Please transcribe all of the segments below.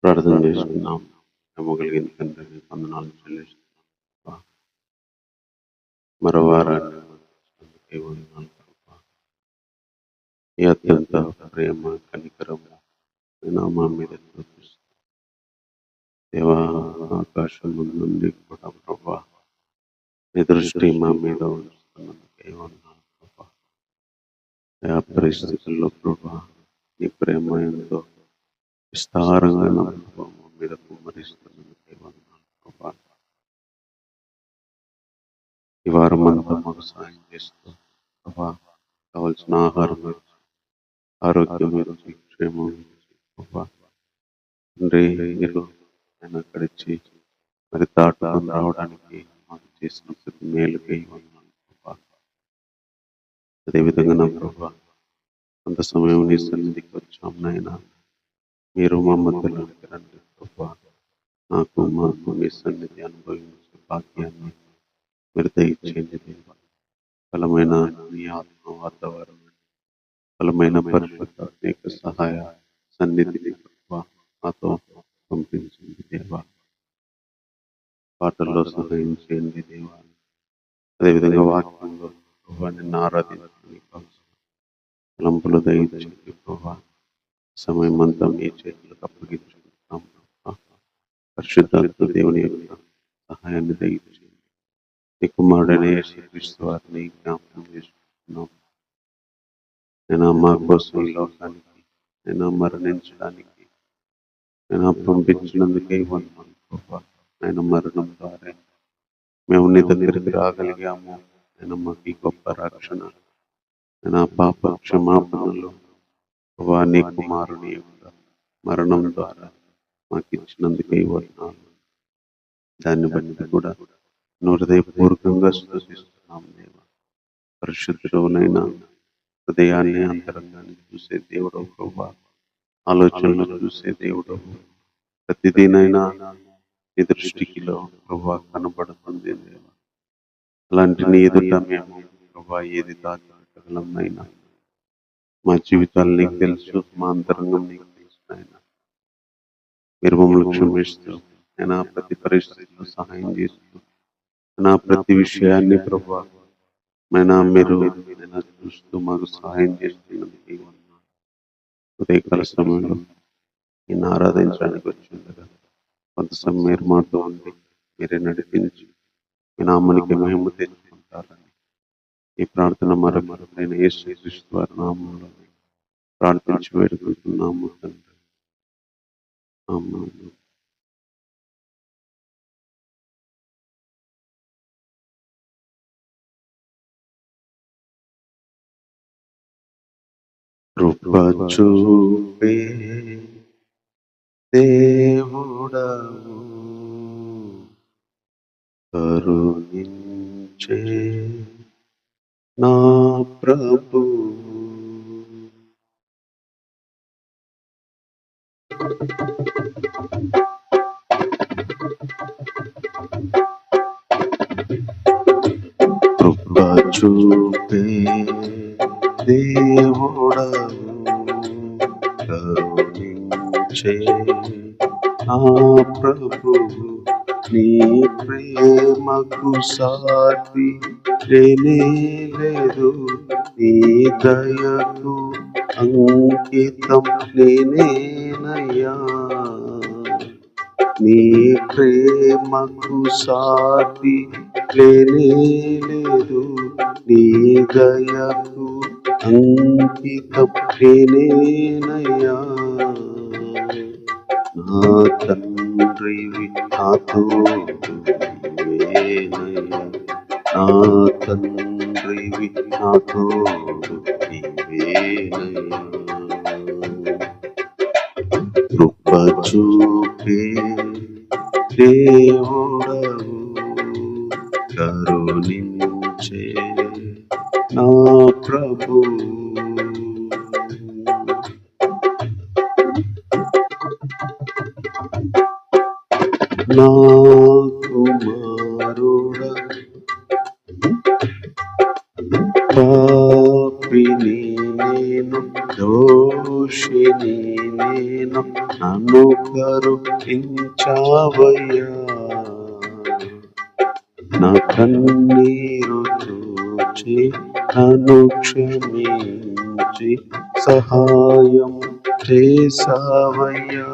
ప్రార్థన చేసుకున్నాం. నమ్మగలిగిన తండ్రి వందనాలు చెల్లిస్తున్నాం. మరో వారాన్ని అందించినందుకే వందనాలు ప్రభువా. ఈ అత్యంత ప్రేమ కనికరము మా మీద చూపిస్తుంది దేవా. ఆకాశం నుండి కూడా ప్రభా నీ దృష్టి మా మీద ఉంచుతున్నందుకే వందనాలు ప్రభా. ఆ పరిస్థితుల్లో ప్రభా నీ ప్రేమ ఎంతో విస్తారంగా నా ప్రభా మా మీద కుమ్మరిస్తున్నందుకే వందనాలు ప్రభా. ఈ వారం అంతా మాకు సహాయం చేస్తూ ప్రభా కావలసిన ఆహారం ఇచ్చి, ఆరోగ్యం ఇచ్చి, క్షేమం ఇచ్చి ప్రభా తండ్రి మీరు ఆయన అక్కడిచ్చి మరి దాటుకొని రావడానికి మాకు చేసిన ప్రతి మేలుకై వందనాలు ప్రభా. అదేవిధంగా నా ప్రభా కొంత సమయం నీ సన్నిధికి వచ్చాం నాయన. మీరు మా మధ్యలోనికి రండి ప్రభా. మాకు మీ సన్నిధి అనుభవించే భాగ్యాన్ని మీరు దయచేయండి దేవా. బలమైన నీ ఆత్మ వాతావరణం, బలమైన పరిశుద్ధ నీకు సహాయ సన్నిధిని ప్రభా మాతో పంపించండి దేవా. పాటల్లో సహాయం చేయండి దేవా. అదేవిధంగా వాక్యంలో ప్రభా నిన్ను ఆరాధించడానికి తలంపులు దయచేయండి ప్రభా. సమయం అంతా మీ చేతులకు అప్పగించుకుంటున్నాం ప్రభా. పరిశుద్ధాత్మ దేవుని యొక్క సహాయాన్ని దయచేయండి. నీ కుమారుడైన యేసుక్రీస్తు వారిని జ్ఞాపకం చేసుకుంటున్నాం. నేను మా కోసం ఈ లోకానికి నేను మరణించడానికి నేను పంపించినందుకే వందనాలు ప్రభా. ఆయన మరణం ద్వారా మేము నీ దగ్గరికి రాగలిగాము. నేను మాకు ఈ గొప్ప రక్షణ, నేను పాప క్షమాపణలు ప్రభా నీ కుమారుని యొక్క మరణం ద్వారా మాకు ఇచ్చినందుకే వందనాలు. దాన్ని బట్టి కూడా హృదయపూర్వకంగా స్తుతిస్తున్నాం దేవా. పరిశుద్ధుడైనా హృదయాన్ని అంతరంగాన్ని చూసే దేవుడు ప్రభా, ఆలోచనలు చూసే దేవుడు, ప్రతిదీనైనా నీ దృష్టికిలో ప్రభా కనబడుతుంది దేవా. అలాంటి నీ ఎదుట మేము ప్రభా ఏది దాచిపెట్టగలమైనా మా జీవితాలు నీకు తెలుసు, మా అంతరంగం నీకు తెలుసు నాయన. మీరు మమ్మల్ని క్షమిస్తూ నేను ప్రతి పరిస్థితిలో సహాయం చేస్తూ నా ప్రతి విషయాన్ని ప్రభా మీరు చూస్తూ మాకు సహాయం చేస్తున్నందుకు ఉదయకాల సమయంలో నేను ఆరాధించడానికి వచ్చిండగా కొంత సమయం మీరు మాతో ఉండి మీరే నడిపించి మీ నామానికి మహిమ తెచ్చుకుంటారని ఈ ప్రార్థన మరొకరైన యేసుక్రీస్తు వారి నామంలో ప్రార్థించి వేడుకుంటున్నాము తండ్రి. ఆమేన్. కృప చూపే దేవుడవు, కరుణించే నా ప్రభు, కృప చూపే దేవుడవు, కరుణించే నా ప్రభు, నీ ప్రేమకు సాటి లేనే లేదు, నీ దయకు అంకితం నేనేనయ్యా. నీ ప్రేమకు సాటి లేనే లేదు, నీ దయకు అంకితం నేనేనయ్యా. నా తండ్రివి నాతో నీవేనయ్యా, నా తండ్రివి నాతో నీవేనయ్యా. కృప చూపే దేవుడవు, కరుణించే నా ప్రభు, నా కుమారుడా పాపిని నేను, దోషిని నేను, నన్ను కరుణించావయ్యా, నా కన్నీరు చూచి నన్ను క్షమించి సహాయం చేసావయ్యా.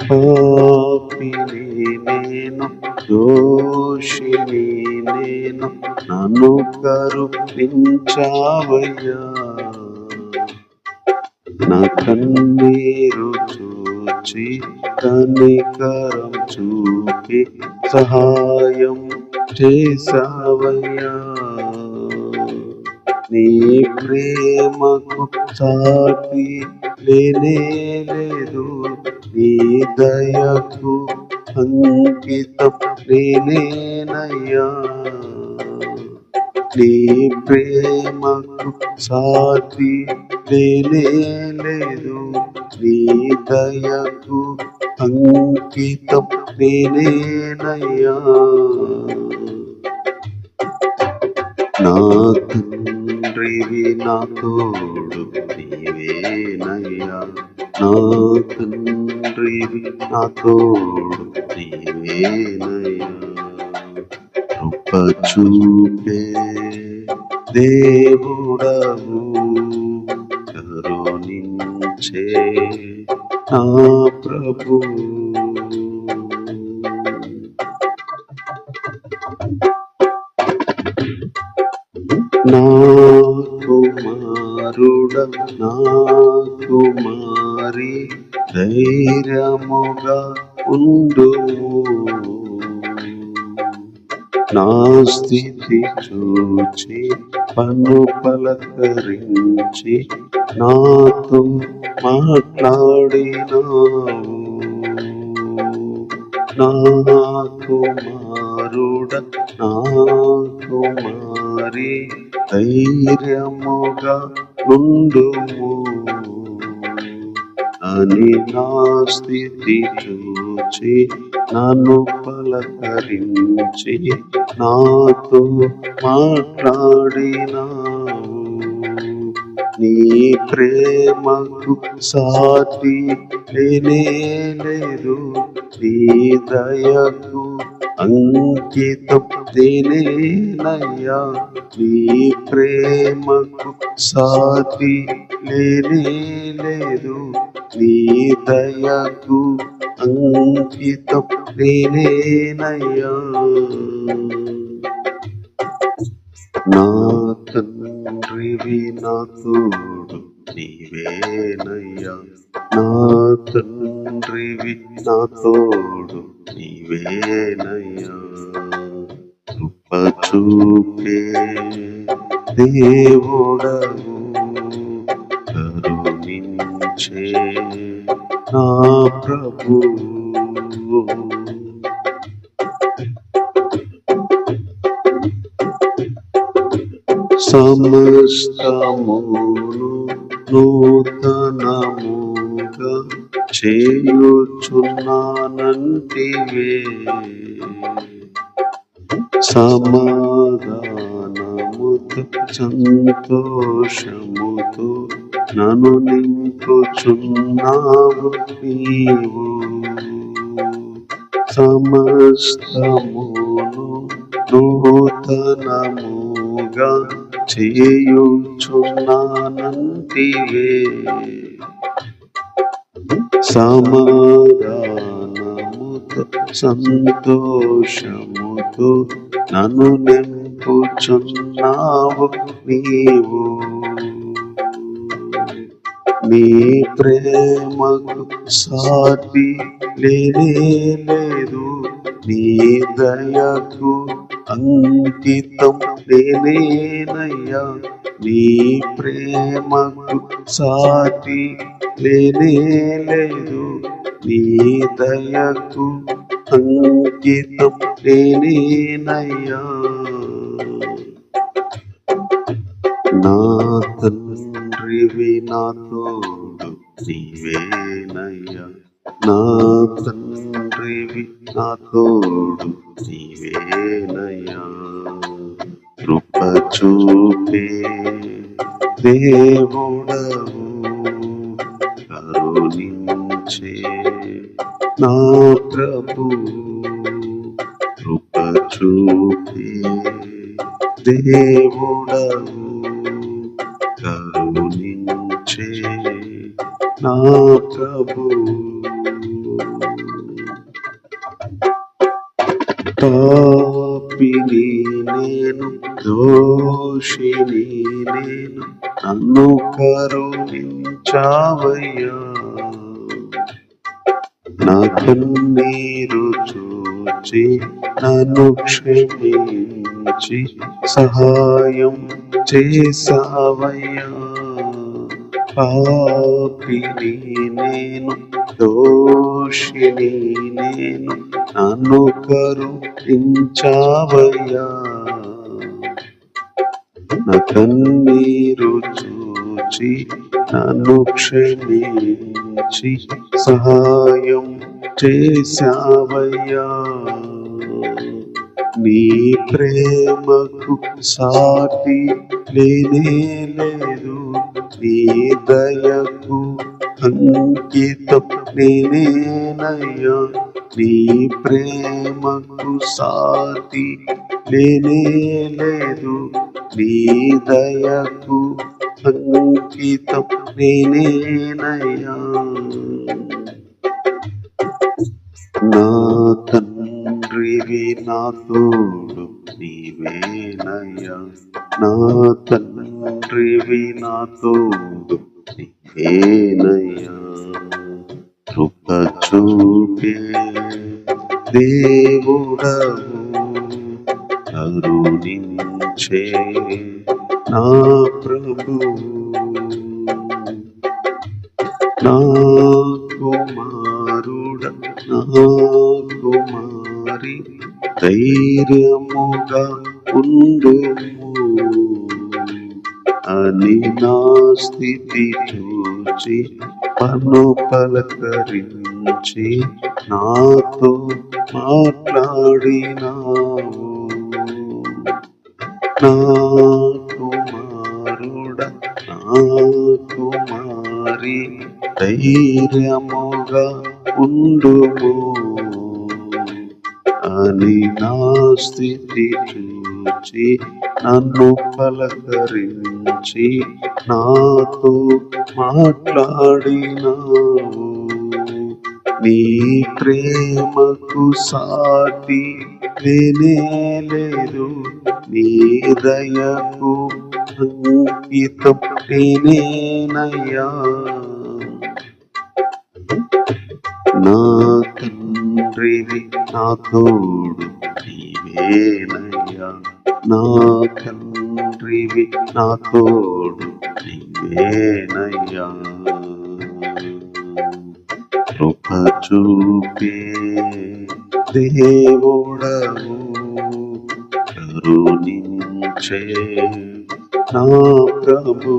పాపిని నేను, దోషిని నేను, నన్ను కరుణించావయ్యా, నా కన్నీరు చూచి కనికరం చూపి సహాయం చేసావయ్యా. నీ ప్రేమకు సాటి లేనే లేదు, నీ దయకు అంకితం నేనేనయ్యా. నీ ప్రేమకు సాటి లేనే లేదు, నీ దయకు అంకితం నేనేనయ్యా. నా తండ్రివి నా తోడు నీవేనయ్యా, నా తండ్రివి నా తోడు నీవేనయ్యా. కృప చూపే దేవుడవు, కరుణించే నా ప్రభు. నా కుమారుడ, నా కుమారి, ధైర్యముగా ఉండుము, నా స్థితి చూచి పన్ను పలకరించి నాతో మాట్లాడినావు. నా కుమారుడ, నా కుమారి, ధైర్యముగా ఉండుము అని నా స్థితి చూచి నన్ను పలకరించి నాతో మాట్లాడినావు. నీ ప్రేమకు సాటి లేనే లేదు, నీ దయకు అంకితం నేనేనయ్యా. నీ ప్రేమకు సాటి లేనే లేదు, నీ దయకు అంకితం నేనేనయ్యా. నా తండ్రివి నా తోడు నీవేనయ్యా, నా తండ్రివి నా తోడు నీవేనయ్యా. కృప చూపే దేవుడవు, కరుణించే నా ప్రభు. సమస్తమును నూతనముగా చేయుచున్నానంటివే, సమాధానముతో సంతోషముతో నన్ను నింపుచున్నావు నీవు. సమస్తమును నూతనముగా చేయుచున్నానంటివే, సమాధానముతో సంతోషముతో నన్ను నింపుచున్నావు నీవు. నీ ప్రేమకు సాటి లేనే లేదు, నీ దయకు అంకితం నేనేనయ్యా. నీ ప్రేమకు సాటి లేనే లేదు, నీ దయకు అంకితం నేనేనయ్యా. నా తండ్రివి నా తోడు నీవేనయ్యా, నా తండ్రివి నా తోడు నీవేనయ్యా. కృప చూపే దేవుడవు, కరుణించే కరుణించే నా ప్రభు కృప చూపే దేవుడవు కరుణించే నా ప్రభు పాపిని నేను దోషిని నేను నన్ను కరుణించావయ్యా నా కన్నీరు చూచి నన్ను క్షమించి సహాయం చేసావయ్యా పాపిని నేను దోషిని నేను నన్ను కరుణించావయ్యా నా కన్నీరు చూచి నన్ను క్షమించి సహాయం చేసావయ్యా నీ ప్రేమకు సాటి లేనే లేదు నీ దయకు అంకితం నేనేనయ్యా నీ ప్రేమకు సాటి లేనే లేదు నీ దయకు అంకితం నేనేనయ్యా నా తండ్రివి నా తోడు నీవేనయ్యా నా తండ్రివి నా తోడు నీవేనయ్యా కృప చూపే దేవుడవు కరుణించే నా ప్రభు నా కుమారుడ నా కుమారి ధైర్యముగా ఉండుము అని నా స్థితి చూచి పన్ను పలకరించి నాతో మాట్లాడినావు నా కుమారుడ నా కుమారి ధైర్యముగా ఉండుము అని నా స్థితి చూచి నన్ను పలకరించి నాతో మాట్లాడినావు నీ ప్రేమకు సాటి లేనే లేదు నీ దయకు అంకితం నేనేనయ్యా నా తండ్రివి నా తోడు నీవేనయ్యా నా తండ్రివి నా తోడు నీవేనయ్యా కృప చూపే దేవుడవు కరుణించే నా ప్రభు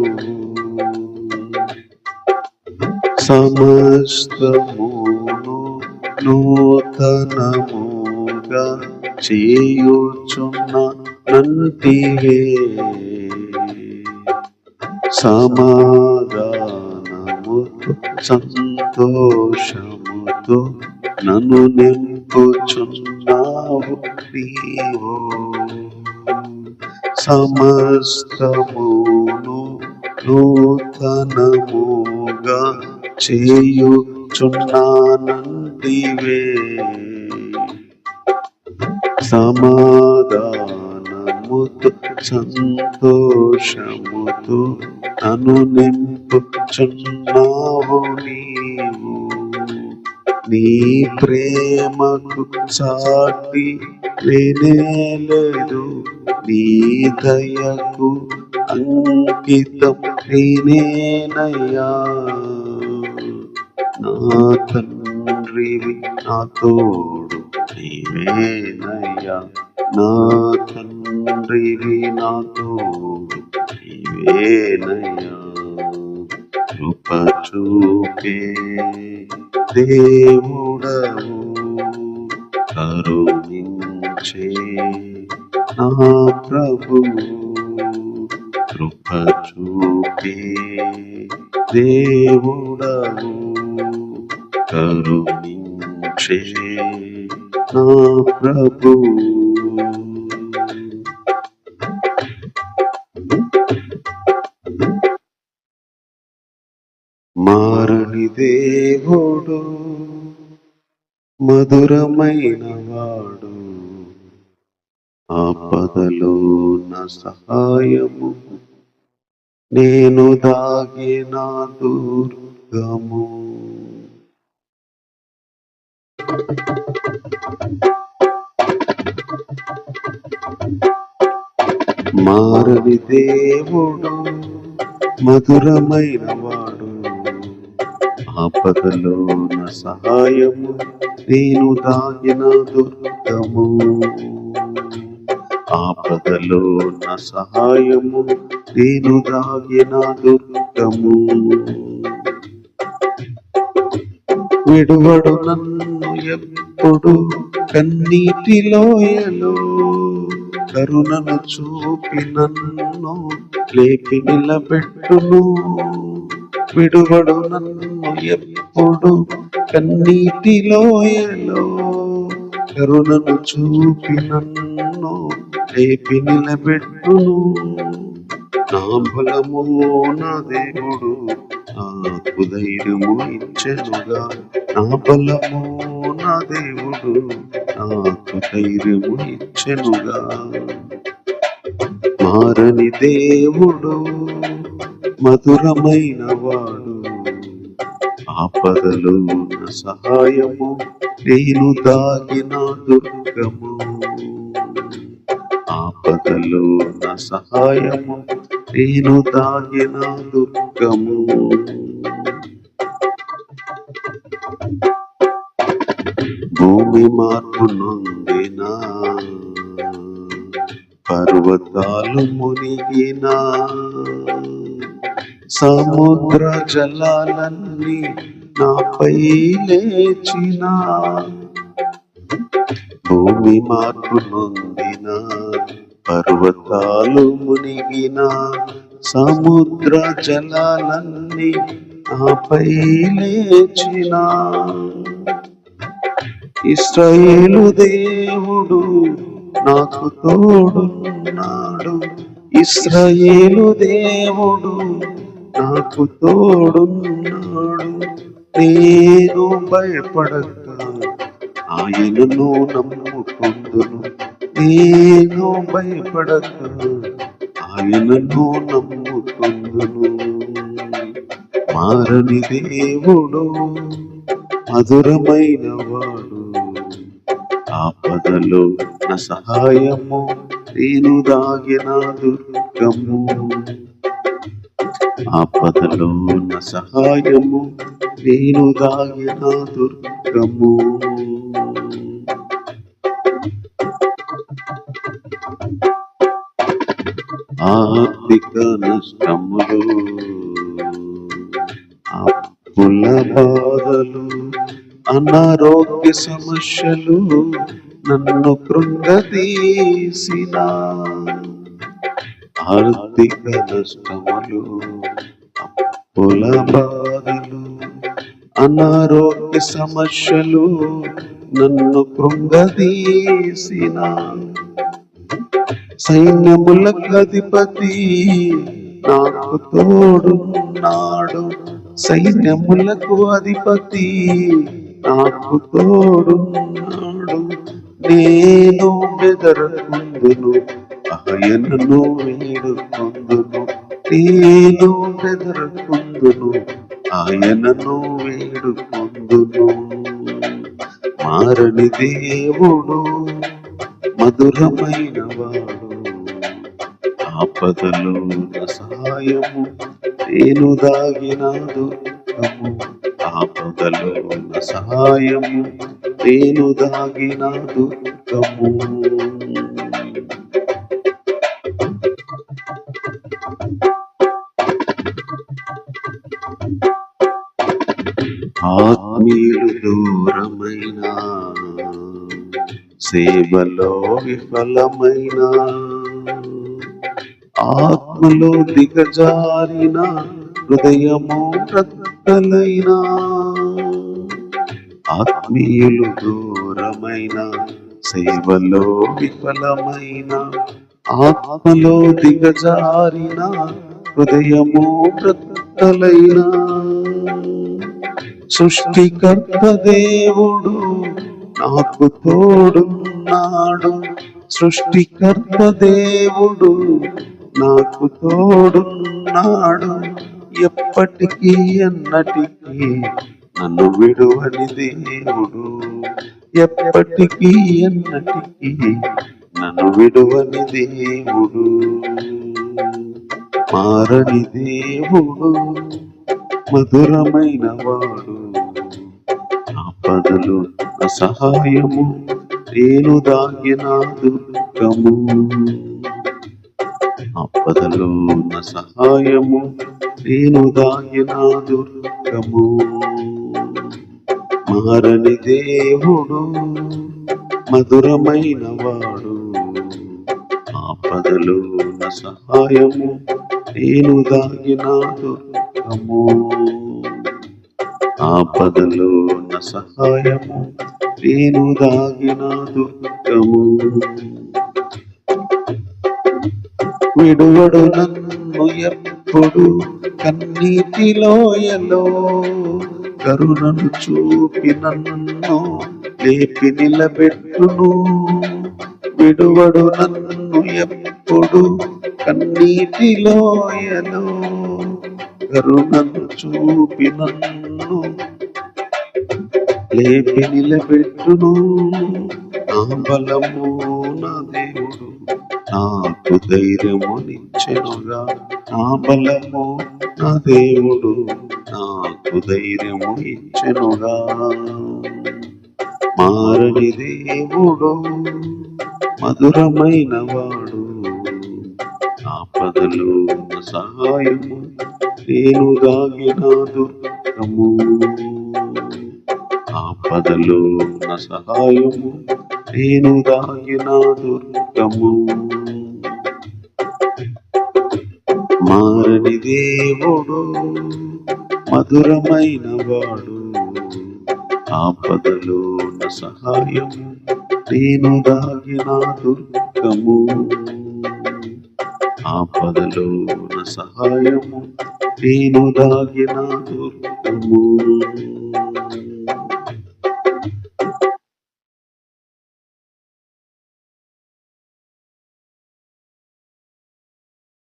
సమస్తమును నూతనముగా చేయుచున్న నంటివే సమాధానముతో సంతోషముతో నన్ను నింపుచున్నావు నీవు సమస్తమును నూతనముగా చేయుచున్నానంటివే సమాధానముతో సంతోషముతో నన్ను నింపుచున్నావు నీవు నీ ప్రేమకు సాటి లేనే లేదు నీ దయకు అంకితం నేనేనయ్యా నా తండ్రివి నా తోడు నీవేనయ్యా నా తండ్రివి నా తోడు నీవేనయ్యా కృప చూపే దేవుడవు కరుణించే నా ప్రభు కృప చూపే దేవుడవు కరుణించే నా ప్రభు. మారని దేవుడు, మధురమైన వాడు, ఆపదలో నా సహాయము, నేను దాగిన దుర్గము. మారని దేవుడు, మధురమైన వాడు, ఆపదలో నా సహాయము, నేను దాగిన దుర్గము. ఆపదలో నా సహాయము, నేను దాగిన దుర్గము. విడువడు నన్ను ఎప్పుడు కన్నీటి లోయలో, కరుణను చూపి నన్ను లేపి నిలబెట్టును. విడువడు నన్ను ఎప్పుడు కన్నీటి లోయలో, కరుణను చూపి నన్ను లేపి నిలబెట్టును. నా బలము నా దేవుడు నాకు ధైర్యము ఇచ్చెనుగా. నా బలము నా దేవుడు నాకు ధైర్యము ఇచ్చెనుగా. మారని దేవుడు, మధురమైన వాడు, ఆపదలో నా సహాయము, నేను దాగిన దుర్గము. ఆపదలో నా సహాయము, నేను దాగిన దుర్గము. భూమి మార్పు నొందిన, పర్వతాలు మునిగిన, సముద్ర జలాలన్నీ నాపై లేచిన. భూమి మార్పు నొందిన, పర్వతాలు మునిగిన, సముద్ర జలాలన్నీ నాపై లేచిన. ఇశ్రాయేలు దేవుడు నాకు తోడున్నాడు. ఇశ్రాయేలు దేవుడు నాకు తోడున్నాడు. నేను భయపడక ఆయనను నమ్ముకుందును. నేను భయపడక ఆయనను నమ్ముకుందును. మారని దేవుడు, మధురమైన వాడు, ఆపదలో నా సహాయము, నేను దాగిన దుర్గము. ఆపదలో నా సహాయము, నేను దాగిన దుర్గము. ఆర్థిక నష్టములు, అప్పుల బాధలు, అనారోగ్య సమస్యలు నన్ను కృంగదీసిన. ఆర్థిక నష్టములు, అప్పుల బాధలు, అనారోగ్య సమస్యలు నన్ను కృంగదీసిన. సైన్యములకు అధిపతి నాకు తోడున్నాడు. సైన్యములకు అధిపతి నాకు తోడున్నాడు. నేను బెదరకుందును, ఆయనను వేడుకొందును. నేను బెదరకుందును, ఆయనను వేడుకొందును. మారని దేవుడు, మధురమైన వాడు, ఆపదలో నా సహాయము, నేను దాగిన దుర్గము. ఆపదలో నా సహాయము, నేను దాగిన దుర్గము. ఆత్మీయులు దూరమైన, సేవలో విఫలమైన, ఆత్మలో దిగజారిన, హృదయము రద్దలైన, ఆత్మీయులు దూరమైన సేవలో విఫలమైన ఆత్మలో దిగజారిన హృదయము బ్రతలైన సృష్టికర్త దేవుడు నాకు తోడున్నాడు. సృష్టికర్త దేవుడు నాకు తోడున్నాడు. ఎప్పటికీ ఎన్నటికీ నన్ను విడువని దేవుడు. ఎప్పటికీ ఎన్నటికీ నన్ను విడువని దేవుడు. మారని దేవుడు, మధురమైన వాడు. ఆపదలు నా సహాయము, నేను దాగిన దుర్గము. ఆపదలు నా సహాయము, నేను దాగిన దుర్గము. మారని దేవుడు, మధురమైన వాడు. ఆపదలు నా సహాయము, నేను దాగిన దుర్గము. ఆపదలు నా సహాయము, నేను దాగిన దుర్గము. విడువడు నన్ను ఎప్పుడు కన్నీటి లోయలో, కరుణను చూపి నన్ను లేపి నిలబెట్టును. విడువడు నన్ను ఎప్పుడు కన్నీటి లోయలో, కరుణను చూపి నన్ను లేపి నిలబెట్టును. నా బలము నా దేవుడు నాకు ధైర్యమునిచ్చెనుగా. నా బలము నా దేవుడు నాకు ధైర్యము ఇచ్చెనుగా. మారని దేవుడు, మధురమైన వాడు. ఆపదలు నా సహాయము, నేను దాగిన దుర్గము. ఆపదలు నా సహాయము, నేను దాగిన దుర్గము. మారని దేవుడు, మధురమైన వాడు. ఆపదలు నా సహాయము, నేను దాగిన దుర్గము. ఆపదలు నా సహాయము, నేను దాగిన దుర్గము.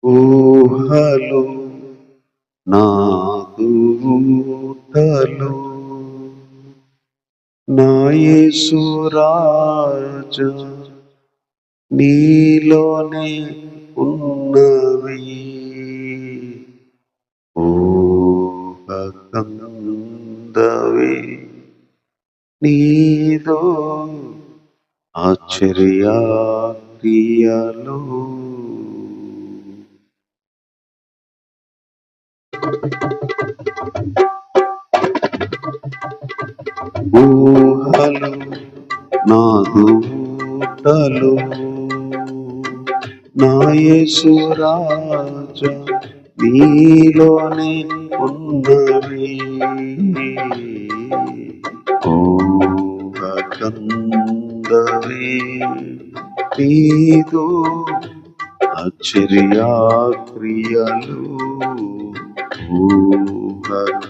ఊహలు నాకు ఊటలు, నా యేసు రాజా నీలోనే ఉన్నవి. ఊహకందవే నీదో ఆశ్చర్య క్రియలు. ఊహలు నాదు ఊటలు, నా యేసు రాజా నీలోనే ఉన్నవి. ఊహకందవే నీదో ఆశ్చర్య క్రియలు.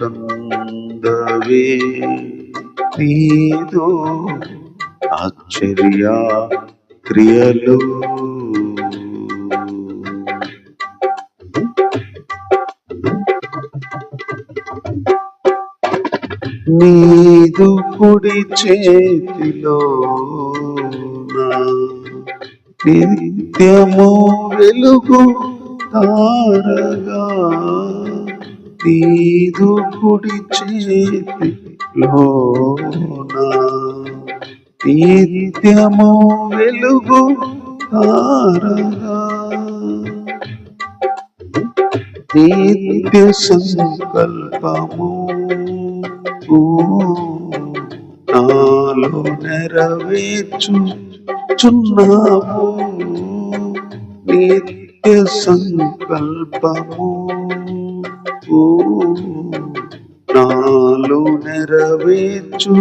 ఊహకందవే నీదో ఆశ్చర్య క్రియలు. నీదు కుడి చేతిలో నిత్యము వెలుగు తారగా. నీదు కుడి చేతిలో నిత్యము వెలుగు తారగా. నిత్య సంకల్పము నాలో నెరవేర్చుచున్నావు. నిత్య సంకల్పము నాలో నెరవేర్చుచున్నావు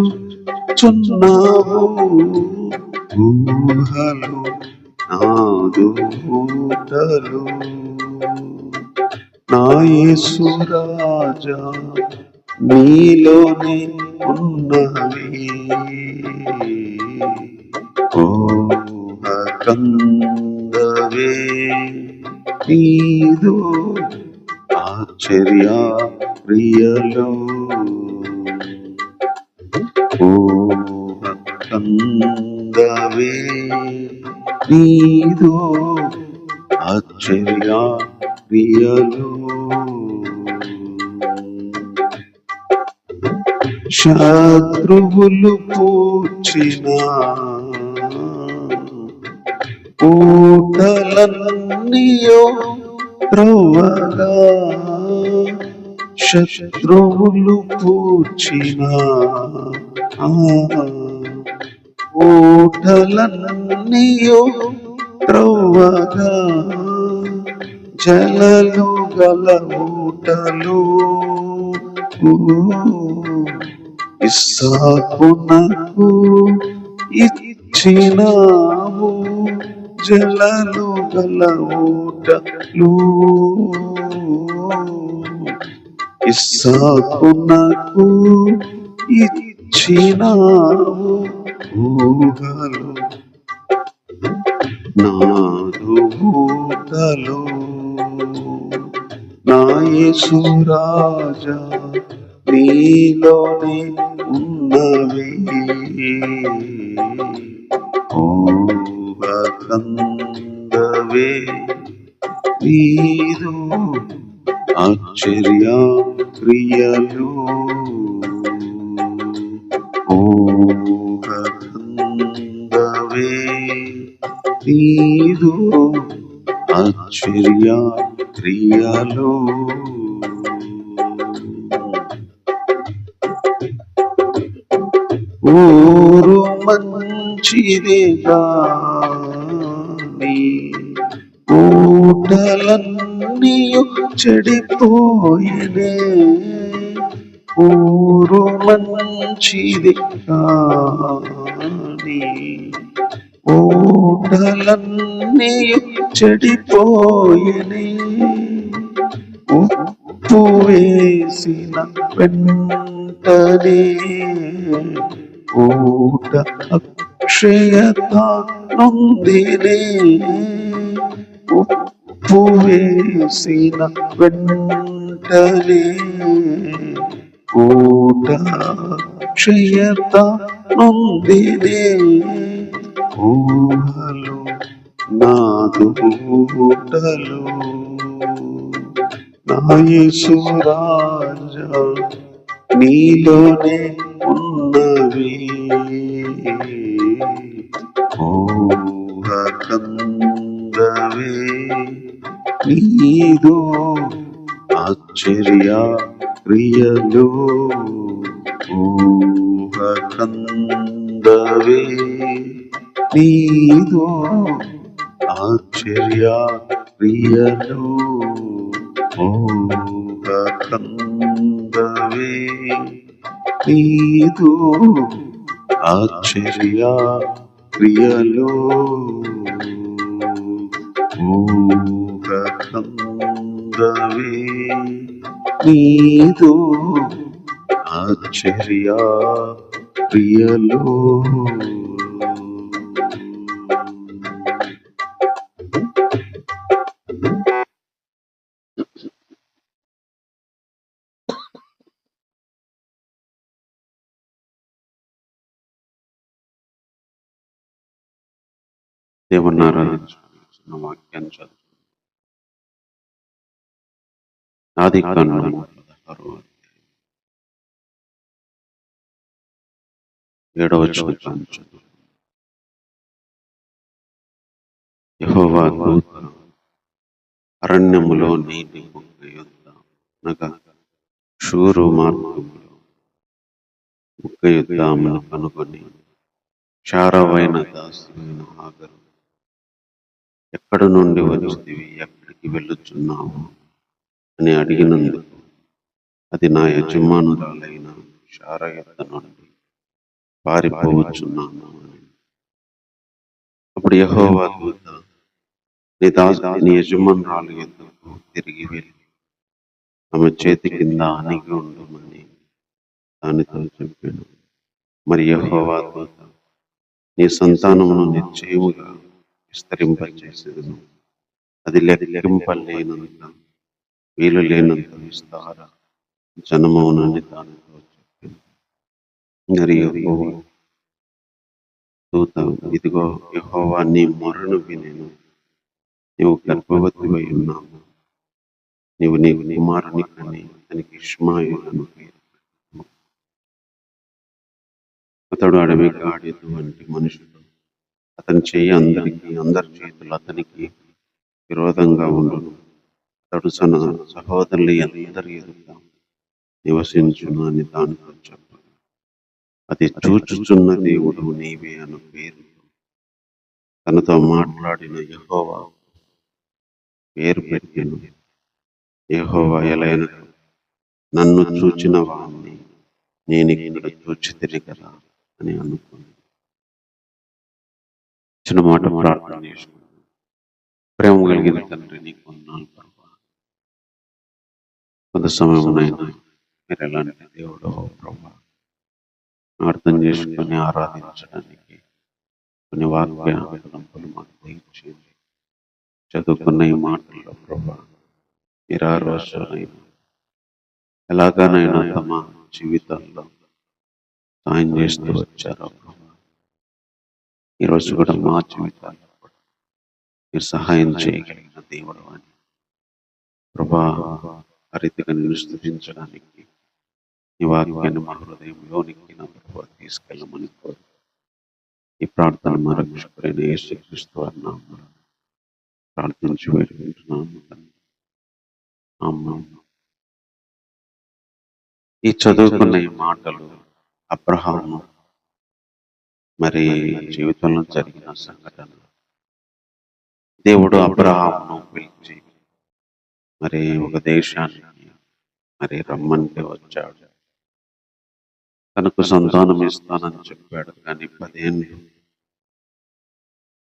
ఊహలు నాదు ఊటలు నా యేసు రాజా నీలోనే ఉన్నవి ఊహ కందవే నీదు ఆశ్చర్య క్రియలు ఊహ కందవే నీదు ఆశ్చర్య క్రియలు శత్రువులు పూచిన ఊటలన్నీయో త్రోవగా శత్రువులు పూచిన ఊటలన్నీయో త్రోవగా జలలు గల ఊటలు ఇస్సాకునకు ఇచ్చినావు జలలు గల ఊటలు ఇస్సాకునకు ఇచ్చినావు ఊహలు నాదు ఊటలు నా యేసు రాజా నీలోనే ఉన్నవి ఊహ కందవే నీదు ఆశ్చర్య క్రియలు ఊహ కందవే నీదు ఆశ్చర్య క్రియలు ఊరు మంచిదే గాని ఊటలన్నీయు చెడిపోయినే ఊరు మంచిదే గాని ఊటలన్నీయు చెడిపోయినే ఉప్పు వేసిన వెంటనే ఊట అక్షయత నొందినే ఉప్పు వేసిన వెంటనే ఊట అక్షయత నొందినే ఊహలు నాదు ఊటలు నా యేసు రాజా నీలోనే ఉన్నవి ఊహ కందవే నీదు ఆశ్చర్య క్రియలు ఊహ కందవే నీదు ఆశ్చర్య క్రియలు ఊహ కందవే నీదు ఆశ్చర్య క్రియలు ఊహ కందవే నీదు ఆశ్చర్య క్రియలు దేవుని ఆరాధించిన వాక్యాన్ని చదువు ఆదికాండము 7వ వచనం చదువు. యెహోవా దూత అరణ్యములో నీటి బుగ్గ యొద్ద అనగా షూరు మార్గములో బుగ్గ యొద్ద ఆమెను కనుగొని చారవైన దాసివైన హాగరు ఎక్కడి నుండి వచ్చితివి, ఎక్కడికి వెళ్ళుచున్నావు అని అడిగినందుకు అది నా యజమానురాలైన శారా యొద్ద నుండి పారిపోవచ్చున్నాను అని. అప్పుడు యెహోవా దూత, నీ యజమానురాలు యొద్దకు తిరిగి వెళ్ళి ఆమె చేతి కింద అణిగి ఉండమని దానితో చెప్పాను. మరి యెహోవా దూత, నీ సంతానమును నిశ్చయముగా విస్తరింపచేసేదను. అది లెక్కింపలేనంత, వీలు లేనంత విస్తార జనమవునని దానితో చెప్పింది. మరి యెహోవా దూత, ఇదిగో యెహోవా నీ మొరను వినెను. నీవు గర్భవతివై ఉన్నావు. నీవు నీ కుమారుని కని అతనికి ఇష్మాయేలును పేరు పెట్టు. అతడు అడవి గాడిద వంటి మనుషుడు. అతని చెయ్యి అందరి చేతులు అతనికి విరోధంగా ఉండును. అతడు తన సహోదరులు అందరి ఎదుట నివసించును అని దానితో చెప్పాడు. అది చూచుచున్న దేవుడు నీవే అను పేరు తనతో మాట్లాడిన యెహోవా పేరు పెట్టెను. యెహోవా ఎలయనగా నన్ను చూచిన వాణ్ణి నేను ఇక్కడ చూచితిని కదా అని అనుకున్నాను. చిన్న మాట ప్రార్థన చేసుకున్నాను. ప్రేమ కలిగిన తండ్రి, నీకు వందనాలు ప్రభువా. కొంత సమయంలో మీరు ఎలాంటి దేవుడో ప్రభువా అర్థం చేసుకొని ఆరాధించడానికి కొన్ని వాక్య తలంపులు మాకు దయచేయండి. చదువుకున్న ఈ మాటల్లో ప్రభా మీరు ఆ రోజునైనా ఎలాగానైనా తమ జీవితాల్లో సాయం చేస్తూ వచ్చారో ప్రభా, ఈరోజు కూడా మా జీవితాల్లో కూడా మీరు సహాయం చేయగలిగిన దేవుడు అని ప్రభా, ఆ రీతిగా నిన్ను స్తుతించడానికి ఈ వాక్యాన్ని మా హృదయంలోనికి నా ప్రభా తీసుకెళ్ళమని కోరు ఈ ప్రార్థన మా రక్షకుడైన యేసుక్రీస్తు వారి నామములో ప్రార్థించి వేడుకుంటున్నాము. ఆమేన్. ఈ చదువుకున్న ఈ మాటలు అబ్రహాము మరి జీవితంలో జరిగిన సంఘటన. దేవుడు అబ్రహామును పిలిచి మరి ఒక దేశానికి మరి రమ్మంటే వచ్చాడు. తనకు సంతానం ఇస్తానని చెప్పాడు, కానీ 10 ఏళ్ళు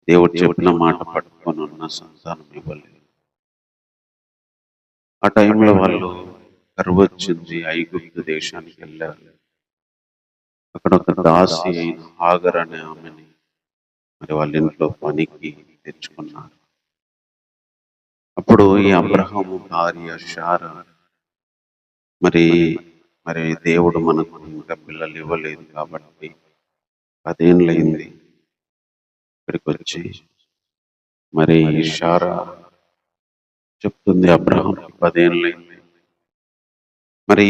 దేవుడు చెప్పిన మాట పట్టుకొని ఉన్న సంతానం ఇవ్వలేదు. ఆ టైంలో వాళ్ళు కరువు వచ్చింది, ఐగుప్తు దేశానికి వెళ్ళారు. అక్కడ ఒక దాసి అయిన హాగర్ అనే ఆమెని మరి వాళ్ళ ఇంట్లో పనికి తెచ్చుకున్నారు. అప్పుడు ఈ అబ్రహాము భార్య శారా మరి మరి దేవుడు మనకు ఇంకా పిల్లలు ఇవ్వలేదు కాబట్టి 10 ఏళ్ళయింది ఇక్కడికి వచ్చి. మరి శారా చెప్తుంది అబ్రహాంకి 10 ఏళ్ళయింది, మరి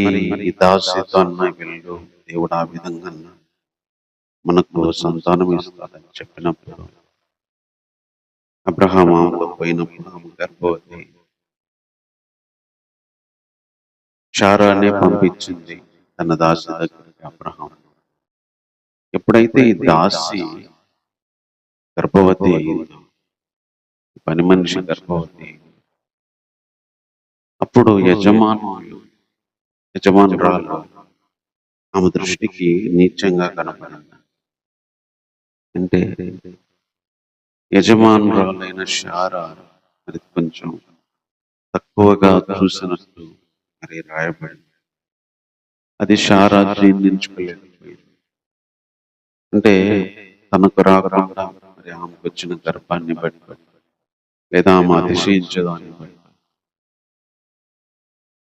ఈ దాసితో అన్న వెళ్ళు, దేవుడు ఆ విధంగా మనకు సంతానం ఇస్తాడని చెప్పినప్పుడు అబ్రహాం ఆమెతో పోయినప్పుడు ఆమె గర్భవతి. శారానే పంపించింది తన దాసి దగ్గరికి అబ్రహాం. ఎప్పుడైతే ఈ దాసి గర్భవతి అయిందో, పని మనిషి గర్భవతి అయింది, అప్పుడు యజమానురాలు ఆమె దృష్టికి నీచంగా కనపడింది. అంటే యజమానురాలైన శారా మరి కొంచెం తక్కువగా చూసినట్టు మరి రాయబడింది. అది శారా జీర్ణించుకోలేకపోయింది. అంటే తనకు రాకుండా మరి ఆమెకు వచ్చిన గర్భాన్ని బట్టి లేదా ఆమె అతిశయించదాన్ని బట్టి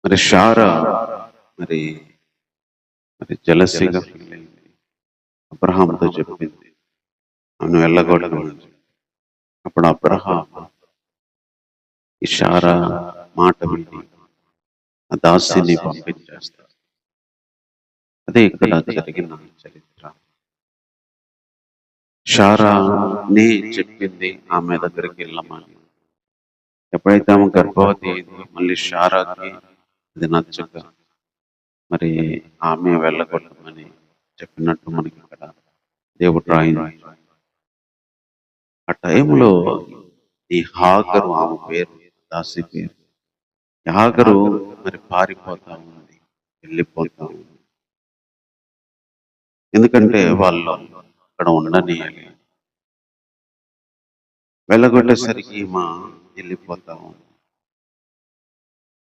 మరి శారా మరి జలసిగా ఫీల్ అయింది. అబ్రహాంతో చెప్పింది ఆమెను వెళ్ళగొట్టమని. అప్పుడు అబ్రహాం ఈ శారా మాట విని ఆ దాసిని పంపించేస్తారు. అదే ఇక్కడ జరిగిన చరిత్ర. శారానే చెప్పింది ఆమె దగ్గరికి వెళ్ళమని. ఎప్పుడైతే ఆమె గర్భవతి అయింది, మళ్ళీ శారాకి అది నచ్చక మరి ఆమె వెళ్ళగొట్టమని చెప్పినట్టు మనకి ఇక్కడ దేవుడు రాయింది. ఆ టైంలో ఈ హాగరు, ఆమె పేరు దాసి పేరు, హాగరు మరి పారిపోతా ఉంది. వెళ్ళిపోతాం. ఎందుకంటే వాళ్ళు అక్కడ ఉండనియాలి. వెళ్ళగొట్టేసరికి వెళ్ళిపోతాము.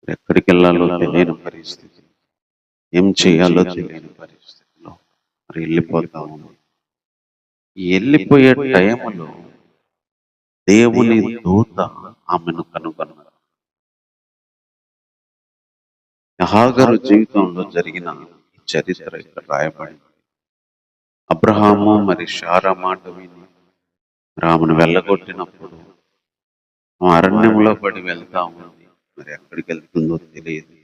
ఎక్కడికి వెళ్ళాలో తెలియని పరిస్థితి, ఏం చేయాలో తెలియని పరిస్థితిలో మరి వెళ్ళిపోతాము. ఈ వెళ్ళిపోయే టైంలో దేవుని దూత ఆమెను కనుగొన్నారు. హాగరు జీవితంలో జరిగిన చరిత్ర ఇక్కడ రాయబడింది. అబ్రహాము మరి శారా మాట విని ఆమెను వెళ్ళగొట్టినప్పుడు అరణ్యంలో పడి వెళ్తా ఉంది. మరి ఎక్కడికి వెళ్తుందో తెలియదు.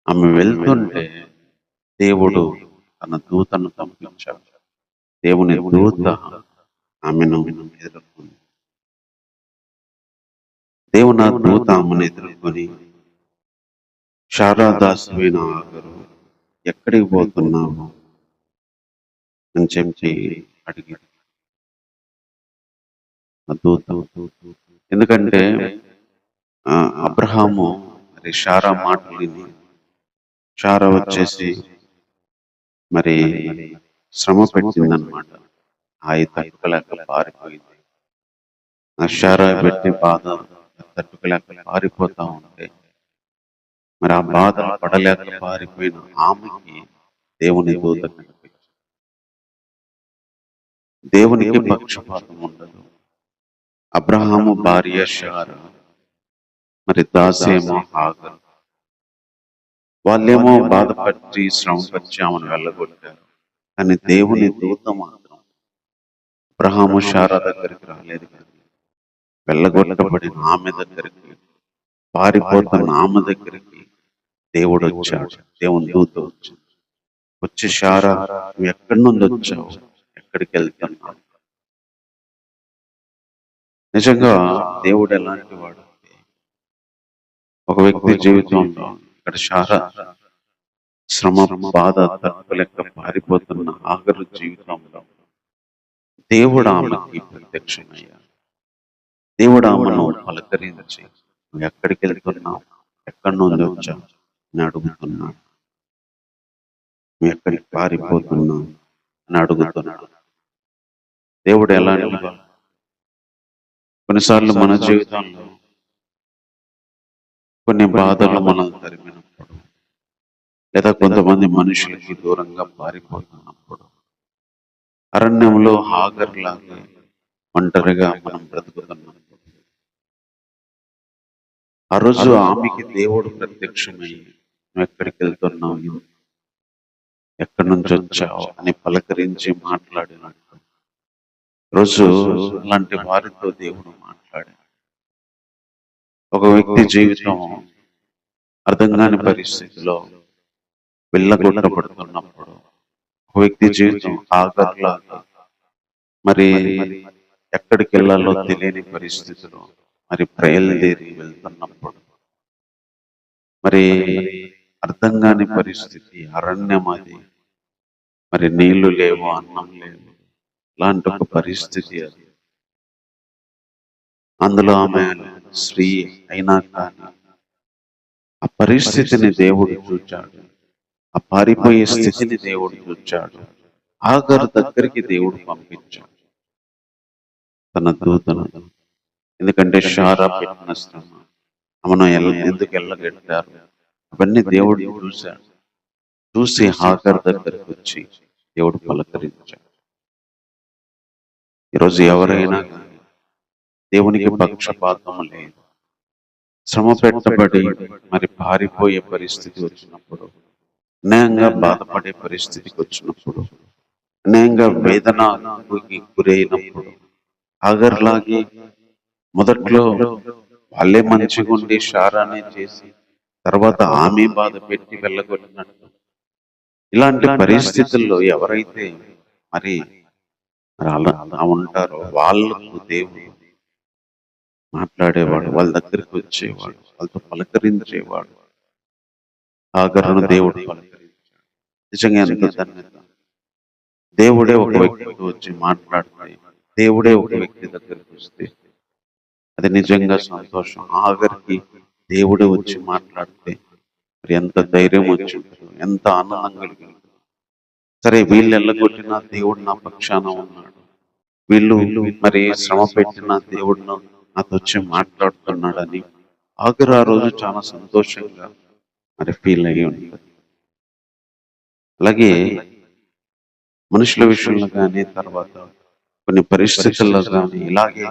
ఆమె వెళ్తుంటే దేవుడు తన దూతను పంపించాడు. దేవుని దూత ఆమెను ఎదుర్కొంది. దేవుని దూత ఆమెను ఎదుర్కొని, శారాదాసువైన హాగరు ఎక్కడికి పోతున్నావు అని చెప్పి అడిగాడు దూత. ఎందుకంటే అబ్రహాము మరి శారా మాటలు విని, శారా వచ్చేసి మరి శ్రమ పెట్టిందనమాట. తట్టుకోలేక పారిపోయింది. శారా పెట్టి బాధ తట్టుకోలేక పారిపోతా ఉంటే మరి ఆ బాధ పడలేక పారిపోయిన ఆమెకి దేవుని దూత కనిపించింది. దేవునికి పక్షపాతం ఉండదు. అబ్రహాము భార్య శారా, మరి దాసేమో హాగరు. వాళ్ళేమో బాధపడి శ్రమపరిచి ఆమెను వెళ్ళగొట్టారు. కానీ దేవుని దూత మాత్రం అబ్రహాము శారా దగ్గరికి రాలేదు. కానీ వెళ్ళగొట్టబడిన ఆమె దగ్గరికి, పారిపోతున్న ఆమె దగ్గరికి దేవుడు వచ్చాడు. దేవుని దూత వచ్చింది. వచ్చి, శారా నువ్వు ఎక్కడి నుండి వచ్చావు, ఎక్కడికి వెళ్తున్నావు? నిజంగా దేవుడు ఎలాంటి వాడు? ఒక వ్యక్తి జీవితంలో ఇక్కడ శారా శ్రమ బాధ తట్టుకోలేక పారిపోతున్న హాగరు జీవితంలో దేవుడు ఆమెకి ప్రత్యక్షమయ్యాడు. దేవుడు ఆమెను పలకరించి, నువ్వు ఎక్కడికి వెళ్తున్నావు, ఎక్కడి నుండి వచ్చావు అని అడుగుతున్నాడు. నువ్వు ఎక్కడికి పారిపోతున్నావు అని అడుగుతున్నాడు. దేవుడు ఎలాంటి వాడు? కొన్నిసార్లు మన జీవితంలో కొన్ని బాధలు మనం తరిమినప్పుడు, లేదా కొంతమంది మనుషులకి దూరంగా పారిపోతున్నప్పుడు, అరణ్యంలో హాగర్ లాగా ఒంటరిగా మనం బ్రతుకుతున్నప్పుడు, ఆ రోజు ఆమెకి దేవుడు ప్రత్యక్షమై, నువ్వు ఎక్కడికి వెళ్తున్నావు, ఎక్కడి నుంచి వచ్చావు అని పలకరించి మాట్లాడినట్టు రోజు అలాంటి వారితో దేవుడు మాట్లాడాడు. ఒక వ్యక్తి జీవితం అర్థం కాని పరిస్థితిలో వెళ్ళగొట్టబడుతున్నప్పుడు, ఒక వ్యక్తి జీవితం హాగర్లాగా మరి ఎక్కడికి వెళ్ళాలో తెలియని పరిస్థితిలో మరి బయలుదేరి వెళ్తున్నప్పుడు, మరి అర్థం కాని పరిస్థితి, అరణ్యం అది, మరి నీళ్లు లేవు, అన్నం లేవు, లాంటి ఒక పరిస్థితి అది. అందులో ఆమె స్త్రీ అయినా కానీ ఆ పరిస్థితిని దేవుడు చూచాడు. ఆ పారిపోయే స్థితిని దేవుడు చూచాడు. హాగరు దగ్గరికి దేవుడు పంపించాడు తన దూతను. ఎందుకంటే శారా పెట్టిన శ్రమ, ఆమెను ఎందుకు వెళ్ళగట్టారు, అవన్నీ దేవుడు చూశాడు. చూసి హాగరు దగ్గరికి వచ్చి దేవుడు పలకరించాడు. ఈరోజు ఎవరైనా కానీ దేవునికి పక్షపాతం లేదు. శ్రమ పెట్టబడి మరి పారిపోయే పరిస్థితి వచ్చినప్పుడు, అన్యాయంగా బాధపడే పరిస్థితికి వచ్చినప్పుడు, అన్యాయంగా వేదనకి గురైనప్పుడు, హాగర్లాగే మొదట్లో వాళ్ళే మంచిగా ఉండి శారానే చేసి తర్వాత ఆమె బాధ పెట్టి వెళ్ళగొట్టినట్టు, ఇలాంటి పరిస్థితుల్లో ఎవరైతే మరి అలా ఉంటారో వాళ్ళకు దేవుడు మాట్లాడేవాడు, వాళ్ళ దగ్గరికి వచ్చేవాడు, వాళ్ళతో పలకరించేవాడు. హాగరును దేవుడు పలకరించాడు. నిజంగా ఎంత ధన్యత! దేవుడే ఒక వ్యక్తితో వచ్చి మాట్లాడితే, దేవుడే ఒక వ్యక్తి దగ్గరికి వస్తే అది నిజంగా సంతోషం. హాగర్కి దేవుడే వచ్చి మాట్లాడితే మరి ఎంత ధైర్యం వచ్చి ఉంటారు, ఎంత ఆనందం కలిగి ఉంటారు. సరే, వీళ్ళు ఎల్లగొట్టిన దేవుడు నా పక్షాన ఉన్నాడు, వీళ్ళు మరి శ్రమ పెట్టిన దేవుడు నాతో వచ్చి మాట్లాడుతున్నాడని ఆఖరు ఆ రోజు చాలా సంతోషంగా మరి ఫీల్ అయ్యి ఉంటుంది. అలాగే మనుషుల విషయంలో కానీ, తర్వాత కొన్ని పరిస్థితుల్లో కానీ ఇలాగే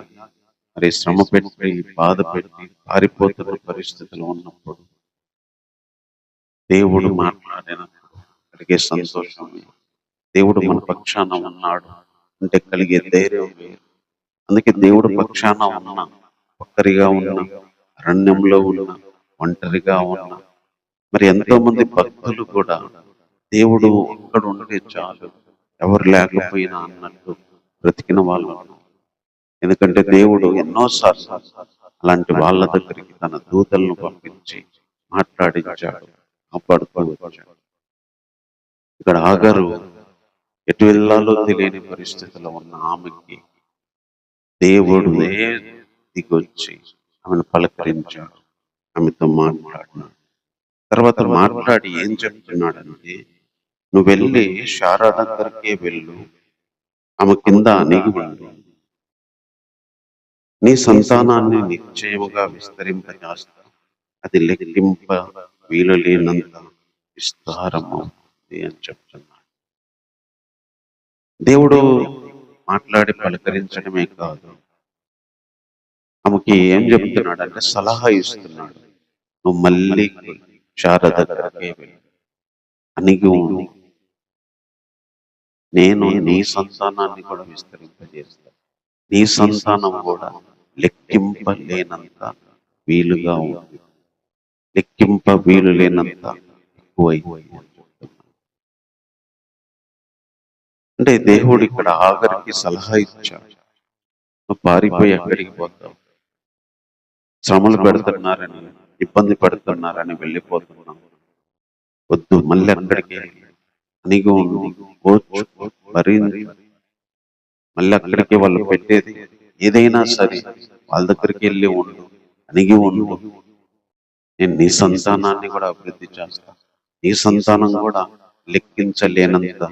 మరి శ్రమ పెట్టి, బాధ పెట్టి, పారిపోతున్న పరిస్థితులు ఉన్నప్పుడు దేవుడు మాట్లాడినప్పుడు కలిగే సంతోషం, దేవుడు మన పక్షాన ఉన్నాడు అంటే కలిగే ధైర్యం వేరు. అందుకే దేవుడు పక్షాన ఉన్నా, ఒక్కరిగా ఉన్నా, అరణ్యంలో ఉన్నా, ఒంటరిగా ఉన్నా, మరి ఎంతో మంది భక్తులు కూడా దేవుడు ఒక్కడ ఉంటే చాలు, ఎవరు లేకపోయినా అన్నట్టు బ్రతికిన వాళ్ళు. ఎందుకంటే దేవుడు ఎన్నోసార్లు అలాంటి వాళ్ళ దగ్గరికి తన దూతలను పంపించి మాట్లాడించాడు, కాపాడుతూ వచ్చాడు. ఇక్కడ ఆగరు ఎటు వెళ్ళాలో తెలియని పరిస్థితిలో ఉన్న ఆమెకి దేవుడు దిగొచ్చి ఆమెను పలకరించాడు, ఆమెతో మాట్లాడినాడు. తర్వాత మాట్లాడి ఏం చెప్తున్నాడంటే, నువ్వు వెళ్ళి శారా దగ్గరికే వెళ్ళు, ఆమె కింద అణిగి ఉండు, నీ సంతానాన్ని నిశ్చయముగా విస్తరింపజేస్తా, అది లెక్కింప వీలు లేనంత విస్తారమవుతుంది అని చెప్తున్నాడు. దేవుడు మాట్లాడి పలకరించడమే కాదు, ఆమెకి ఏం చెప్తున్నాడు అంటే సలహా ఇస్తున్నాడు. నువ్వు మళ్ళీ శారా దగ్గరకే వెళ్ళి అణిగి ఉండు, నేను నీ సంతానాన్ని కూడా విస్తరింపజేస్తా, నీ సంతానం కూడా లెక్కింపలేనంత వీలుగా ఉంది, లెక్కింప వీలు లేనంత ఎక్కువై. అంటే దేవుడు ఇక్కడ ఆగరికి సలహా ఇచ్చాడు, నువ్వు పారిపోయి ఎక్కడికి పోతావు, శ్రమలు పెడుతున్నారని, ఇబ్బంది పెడుతున్నారని వెళ్ళిపోతున్నావు, వద్దు, మళ్ళీ అక్కడికి అణిగి ఉండు, మళ్ళీ అక్కడికి వాళ్ళు పెట్టేది ఏదైనా సరే వాళ్ళ దగ్గరికి వెళ్ళి ఉండు, అణిగి ఉండు, నేను నీ సంతానాన్ని కూడా అభివృద్ధి చేస్తా, నీ సంతానం కూడా లెక్కించలేనంత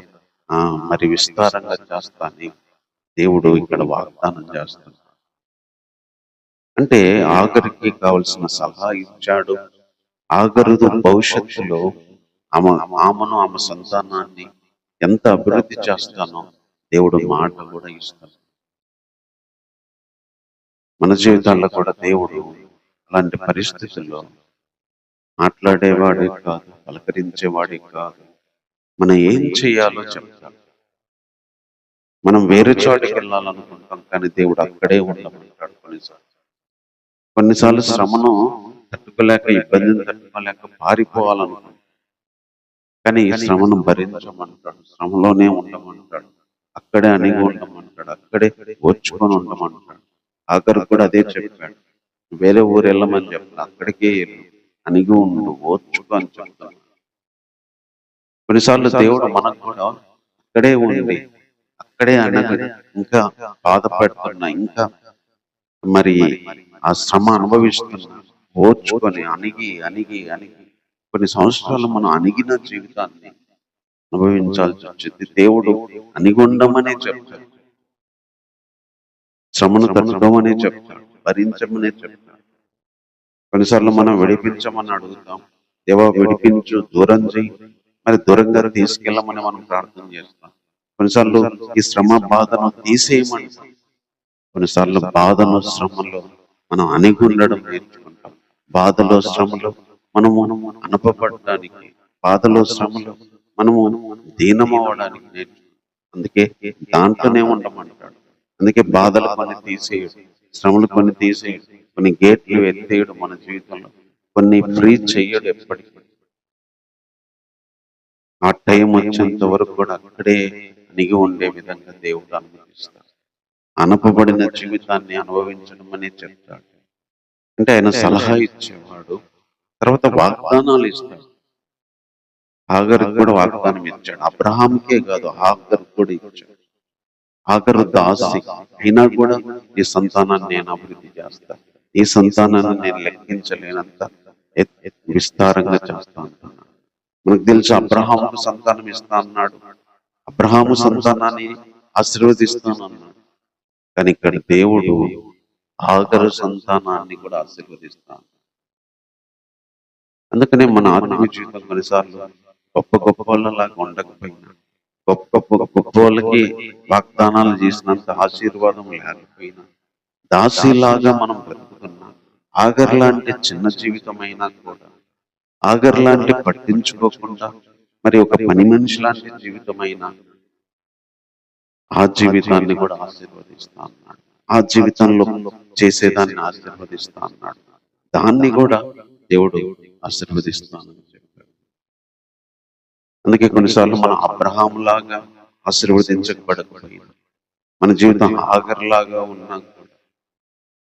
మరి విస్తారంగా చేస్తా అని దేవుడు ఇక్కడ వాగ్దానం చేస్తాడు. అంటే ఆగరికి కావలసిన సలహా ఇచ్చాడు. ఆగరు భవిష్యత్తులో ఆమెను, ఆమె సంతానాన్ని ఎంత అభివృద్ధి చేస్తానో దేవుడు మాట కూడా ఇస్తాడు. మన జీవితాల్లో కూడా దేవుడు అలాంటి పరిస్థితుల్లో మాట్లాడేవాడే కాదు, పలకరించేవాడే కాదు, మనం ఏం చేయాలో చెప్తాడు. మనం వేరే చోటికి వెళ్ళాలనుకుంటాం, కానీ దేవుడు అక్కడే ఉండమంటాడు. కొన్నిసార్లు శ్రమను తట్టుకోలేక, ఇబ్బందిని తట్టుకోలేక పారిపోవాలనుకుంటాం, కానీ ఈ శ్రమను భరించమంటాడు, శ్రమలోనే ఉండమంటాడు, అక్కడే అణిగి ఉండమంటాడు, అక్కడే ఓర్చుకొని ఉండమంటాడు. ఆఖరు కూడా అదే చెప్పాడు, వేరే ఊరు వెళ్ళమని చెప్పాడు, అక్కడికే అణిగి ఉండు, ఓర్చుకో అని చెప్తాడు. కొన్నిసార్లు దేవుడు మనకు కూడా అక్కడే ఉండి, అక్కడే అనగా ఇంకా బాధపడుతున్నా, ఇంకా మరి ఆ శ్రమ అనుభవిస్తున్నా, ఓర్చుకొని అణిగి అణిగి అణిగి కొన్ని సంవత్సరాలు మనం అణిగిన జీవితాన్ని అనుభవించాల్సి వచ్చింది. దేవుడు అణిగుండమనే చెప్తాడు, శ్రమను తట్టుకోమనే చెప్తాడు, భరించమనే చెప్తాడు. కొన్నిసార్లు మనం విడిపించమని అడుగుతాం, దేవా విడిపించు, దూరం చేయి, మరి దూరంగా తీసుకెళ్ళమని మనం ప్రార్థన చేస్తాం. కొన్నిసార్లు ఈ శ్రమ బాధను తీసేయమంటాం, కొన్నిసార్లు బాధను, శ్రమలో మనం అణిగి ఉండడం నేర్చుకుంటాం. బాధలో, శ్రమలో మనము అనపబడడానికి, బాధలో, శ్రమలో మనము దీనమవడానికి నేర్చుకుంటాం. అందుకే దాంట్లోనే ఉండమంటాడు. అందుకే బాధలు కొన్ని తీసేయడు, శ్రమలు కొన్ని తీసేయడు, కొన్ని గేట్లు ఎత్తేయడు మన జీవితంలో, కొన్ని ఫ్రీ చెయ్యడు ఎప్పటికీ. ఆ టైం వచ్చేంత వరకు కూడా అక్కడే అణిగి ఉండే విధంగా దేవుడు అనుమతిస్తాడు. అనపబడిన జీవితాన్ని అనుభవించడం అనే చెప్తాడు. అంటే ఆయన సలహా ఇచ్చేవాడు, తర్వాత వాగ్దానాలు ఇస్తాడు. ఆగరుకు కూడా వాగ్దానం ఇచ్చాడు, అబ్రహాంకే కాదు, ఆగరు కూడా ఇచ్చాడు. ఆగరు దాసి అయినా కూడా ఈ సంతానాన్ని నేను అభివృద్ధి చేస్తాను, ఈ సంతానాన్ని నేను లెక్కించలేనంత విస్తారంగా చేస్తా అంటున్నాడు. మనకు తెలుసు అబ్రహాముకు సంతానం ఇస్తా అన్నాడు, అబ్రహాము సంతానాన్ని ఆశీర్వదిస్తాను అన్నాడు. కానీ ఇక్కడ దేవుడు ఆగరు సంతానాన్ని కూడా ఆశీర్వదిస్తాను. అందుకనే మన ఆత్మీయ జీవితం కొన్నిసార్లు గొప్ప గొప్ప వాళ్ళలాగా ఉండకపోయినా, గొప్ప వాళ్ళకి వాగ్దానాలు చేసినంత ఆశీర్వాదం లేకపోయినా, దాసిలాగా మనం బ్రతుకుతున్నా, ఆగర్ లాంటి చిన్న జీవితం అయినా కూడా, ఆగర్ లాంటి పట్టించుకోకుండా మరి ఒక పని మనిషి లాంటి జీవితం అయినా, ఆ జీవితాన్ని కూడా ఆశీర్వదిస్తా అన్నాడు. ఆ జీవితంలో చేసేదాన్ని ఆశీర్వదిస్తా అన్నాడు. దాన్ని కూడా దేవుడు ఆశీర్వదిస్తానని చెప్పాడు. అందుకే కొన్నిసార్లు మనం అబ్రహాం లాగా ఆశీర్వదించబడకపోయినా, మన జీవితం ఆగర్లాగా ఉన్నా కూడా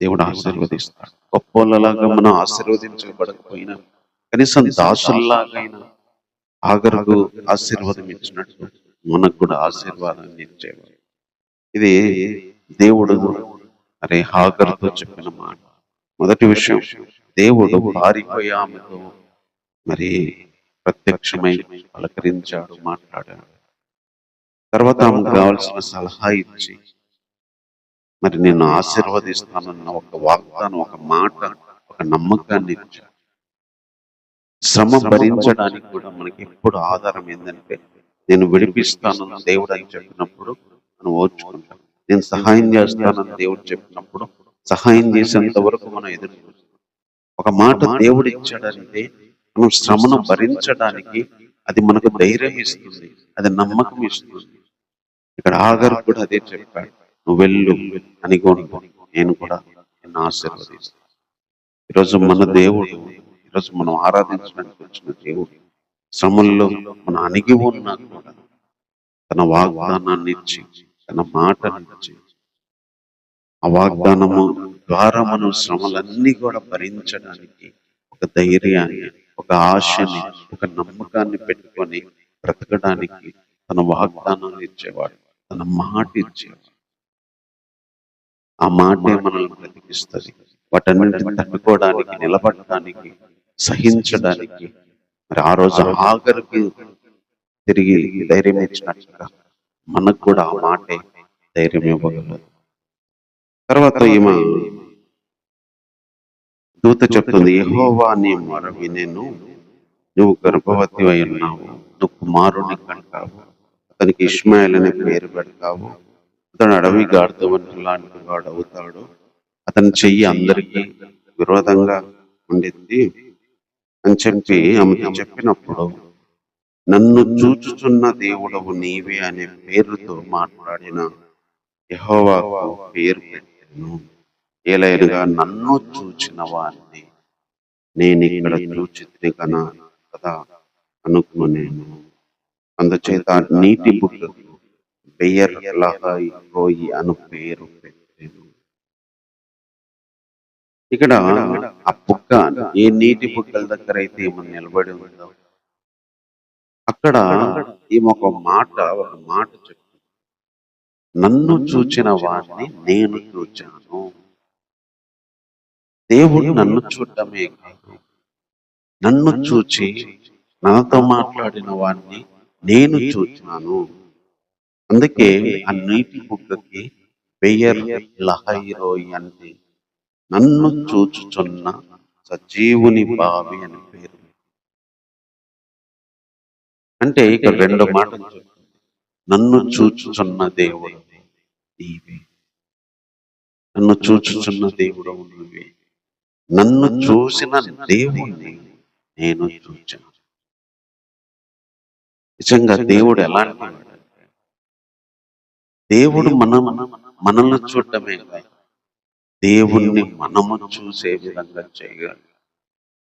దేవుడు ఆశీర్వదిస్తాడు. గొప్పలాగా మనం ఆశీర్వదించబడకపోయినా కనీసం దాసుల్లాగైనా ఆగరుకు ఆశీర్వాదం ఇచ్చినట్టు మనకు కూడా ఆశీర్వాదాన్ని ఇచ్చేవాడు. ఇది దేవుడు అరే హాగరుతో చెప్పిన మాట. మొదటి విషయం, దేవుడు పారిపోయి ఆమెతో మరి ప్రత్యక్షమై పలకరించాడు, మాట్లాడాడు. తర్వాత ఆమెకు కావాల్సిన సలహా ఇచ్చి మరి నిన్ను ఆశీర్వదిస్తానన్న ఒక వాగ్దానం, ఒక మాట, ఒక నమ్మకాన్ని ఇచ్చాడు. శ్రమ భరించడానికి కూడా మనకి ఎప్పుడు ఆధారం ఏంటంటే, నేను విడిపిస్తానని దేవుడు అని చెప్పినప్పుడు మనం ఓర్చుకుంటాం. నేను సహాయం చేస్తానని దేవుడు చెప్పినప్పుడు సహాయం చేసేంత వరకు మనం ఎదురు చూస్తాం. ఒక మాట దేవుడు ఇచ్చాడంటే మనం శ్రమను భరించడానికి అది మనకు ధైర్యం ఇస్తుంది, అది నమ్మకం ఇస్తుంది. ఇక్కడ ఆగరు కూడా అదే చెప్పాడు, నువ్వు వెళ్ళు అని కూడా నేను కూడా నిన్ను ఆశీర్వదిస్తాను. ఈరోజు మన దేవుడు, ఈరోజు మనం ఆరాధించడానికి వచ్చిన దేవుడు శ్రమల్లో మనం అణిగి ఉన్నా కూడా తన వాగ్దానాన్ని ఇచ్చి, తన మాటనిచ్చి, ఆ వాగ్దానము ద్వారా మనం శ్రమలన్నీ కూడా భరించడానికి ఒక ధైర్యాన్ని, ఒక ఆశని, ఒక నమ్మకాన్ని పెట్టుకొని బ్రతకడానికి తన వాగ్దానాన్ని ఇచ్చేవాడు, తన మాట ఇచ్చేవాడు. ఆ మాటే మనల్ని బ్రతికిస్తుంది. వాటన్నింటిని తట్టుకోవడానికి, నిలబడటానికి, సహించడానికి మరి ఆ రోజు ఆఖరికి తిరిగి ధైర్యం ఇచ్చినట్టుగా మనకు కూడా ఆ మాటే ధైర్యం ఇవ్వగలదు. తర్వాత ఈమె దూత చెప్తుంది, యెహోవా నీ మొర వినెను, నువ్వు గర్భవతి అయి ఉన్నావు, నువ్వు కుమారుని కంటావు, అతనికి ఇష్మాయేల్ అనే పేరు పెడతావు, అతడు అడవి గాడిద వంటి లాంటి వాడు అవుతాడు, అతని చెయ్యి అందరికీ విరోధంగా ఉండింది అని చెప్పి ఆమెకు చెప్పినప్పుడు, నన్ను చూచుచున్న దేవుడవు నీవే అనే పేరుతో మాట్లాడిన యెహోవాకు పేరు పెట్టాను. ఏలైనగా నన్ను చూచిన వారిని నేను ఇక్కడ చూచి కదా అనుకునేను. అందుచేత నీటి బుగ్గకు బెయర్ లహాయి రోయి అను పేరు పెట్టాను. ఇక్కడ ఆ బుగ్గ ఏ నీటి బుగ్గల దగ్గర అయితే ఏమో నిలబడి ఉందో అక్కడ ఈమె ఒక మాట చెప్తుంది, నన్ను చూచిన వారిని నేను చూచాను. దేవుడు నన్ను చూడటమే కాదు, నన్ను చూచి నాతో మాట్లాడిన వారిని నేను చూచాను. అందుకే ఆ నీటి బుగ్గకి బెయర్ లహైరోయి అంటే నన్ను చూచుచున్న సజీవుని బావి అని పేరు. అంటే ఇక్కడ రెండు మాటలు చెప్తుంది, నన్ను చూచుచున్న దేవుడు నీవే, నన్ను చూచుచున్న దేవుడు నువ్వే, నన్ను చూసిన దేవుణ్ణి నేను చూచాను. నిజంగా దేవుడు ఎలాంటి వాడంటే, దేవుడు మనల్ని చూడటమే కాదు, దేవుణ్ణి మనము చూసే విధంగా చేయగలడు.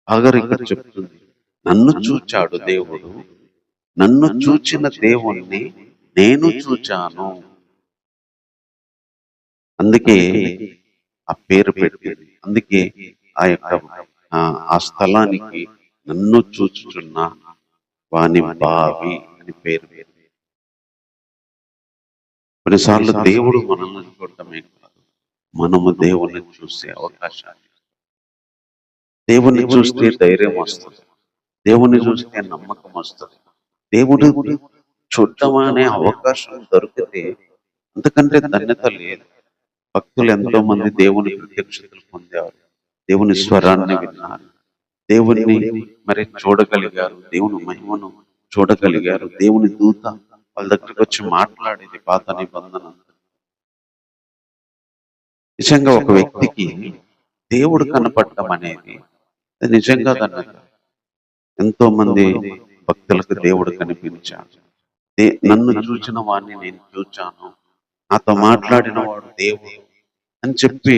ఆఖరికి చెప్తుంది, నన్ను చూచాడు దేవుడు, నన్ను చూచిన దేవుణ్ణి నేను చూచాను. అందుకే ఆ పేరు పెట్టింది. అందుకే ఆ యొక్క ఆ స్థలానికి నన్ను చూచుచున్న వాని బావి అని పేరు పెట్టింది. కొన్నిసార్లు దేవుడు మనల్ని చూడటమే కాదు, మనము దేవుణ్ణి చూసే అవకాశాన్ని, దేవుణ్ణి చూస్తే ధైర్యం వస్తుంది, దేవుణ్ణి చూస్తే నమ్మకం వస్తుంది. దేవుడు చూడటం అనే అవకాశం దొరికితే అంతకంటే ధన్యత లేదు. భక్తులు ఎంతో మంది దేవుని ప్రత్యక్షతలు పొందారు, దేవుని స్వరాన్ని విన్నారు, దేవుణ్ణి మరి చూడగలిగారు, దేవుని మహిమను చూడగలిగారు. దేవుని దూత వాళ్ళ దగ్గరికి వచ్చి మాట్లాడేది పాత నిబంధన. నిజంగా ఒక వ్యక్తికి దేవుడు కనపడటం అనేది అది నిజంగా ధన్యత. ఎంతో మంది భక్తులకు దేవుడు కనిపించాడు. నన్ను చూచిన వాడిని నేను చూచాను, నాతో మాట్లాడిన వాడు దేవుడు అని చెప్పి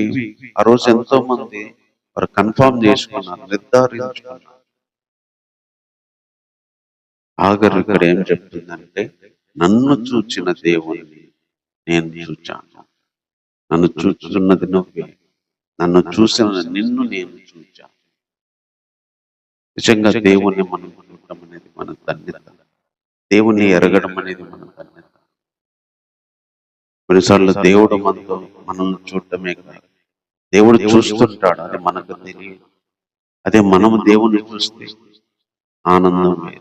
ఆ రోజు ఎంతో మంది వారు కన్ఫర్మ్ చేసుకున్నారు, నిర్ధారించుకున్నారు. ఆగరు ఇక్కడ ఏం చెప్తుందంటే, నన్ను చూచిన దేవుణ్ణి నేను చూచాను. నన్ను చూస్తున్నది నువ్వే, నన్ను చూసిన నిన్ను నేను చూచాను. నిజంగా దేవుణ్ణి మనం చూడటం అనేది మన ధన్యత, దేవుణ్ణి ఎరగడం అనేది మన ధన్యత. కొన్నిసార్లు దేవుడు మనతో మనల్ని చూడటమే కాదు, దేవుడు చూస్తుంటాడు, అది మనకు తెలియదు. అదే మనము దేవుణ్ణి చూస్తే ఆనందమే.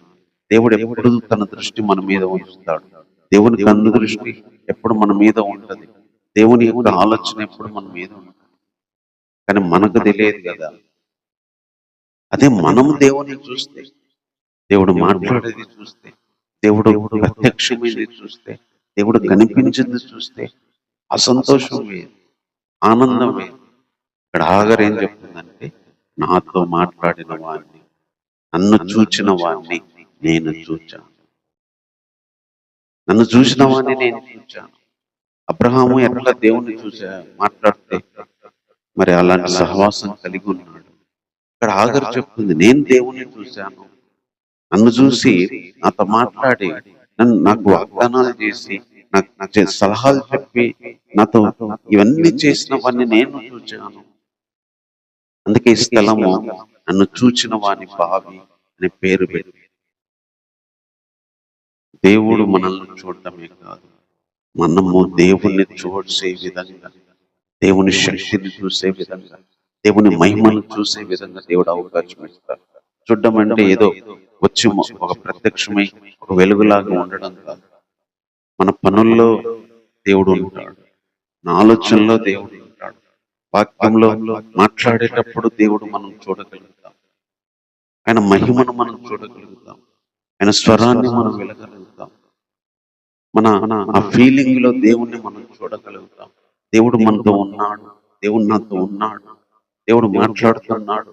దేవుడు ఎప్పుడు తన దృష్టి మన మీద ఉంచుతాడు. దేవుని కన్ను దృష్టి ఎప్పుడు మన మీద ఉంటది, దేవుని యొక్క ఆలోచన ఎప్పుడు మన మీద ఉంటుంది. కానీ మనకు తెలియదు కదా. అదే మనము దేవుని చూస్తే, దేవుడు మాట్లాడేది చూస్తే, దేవుడు ప్రత్యక్షమైనది చూస్తే, దేవుడు కనిపించింది చూస్తే ఆ సంతోషం వేరు, ఆనందం వేరు. ఇక్కడ ఆగర్ ఏం చెప్తుందంటే, నాతో మాట్లాడిన వాడిని, నన్ను చూచిన వాడిని నేను చూచాను. నన్ను చూసిన వాడిని నేను చూచాను. అబ్రహాము ఎట్లా దేవుణ్ణి మాట్లాడితే మరి అలాంటి సహవాసం కలిగి ఉన్నాడు. ఇక్కడ ఆగర్ చెప్తుంది, నేను దేవుణ్ణి చూశాను. నన్ను చూసి నాతో మాట్లాడి నాకు వాగ్దానాలు చేసి నాకు సలహాలు చెప్పి నాతో ఇవన్నీ చేసిన వాడిని నేను చూచాను. అందుకే ఈ స్థలము నన్ను చూచిన వాని బావి అనే పేరు పెట్టి. దేవుడు మనల్ని చూడటమే కాదు, మనము దేవుణ్ణి చూసే విధంగా, దేవుని శక్తిని చూసే విధంగా, దేవుని మహిమను చూసే విధంగా దేవుడు అవకాశం ఇస్తాడు. చూడడం అంటే ఏదో వచ్చి ఒక ప్రత్యక్షమై ఒక వెలుగులాగా ఉండడం కాదు. మన పనుల్లో దేవుడు ఉంటాడు, నా ఆలోచనలో దేవుడు ఉంటాడు, వాక్యంలో మాట్లాడేటప్పుడు దేవుడు మనం చూడగలుగుతాం, ఆయన మహిమను మనం చూడగలుగుతాం, ఆయన స్వరాన్ని మనం వినగలుగుతాం. మన ఆ ఫీలింగ్ లో దేవుణ్ణి మనం చూడగలుగుతాం. దేవుడు మనతో ఉన్నాడు, దేవుడు నాతో ఉన్నాడు, దేవుడు మాట్లాడుతున్నాడు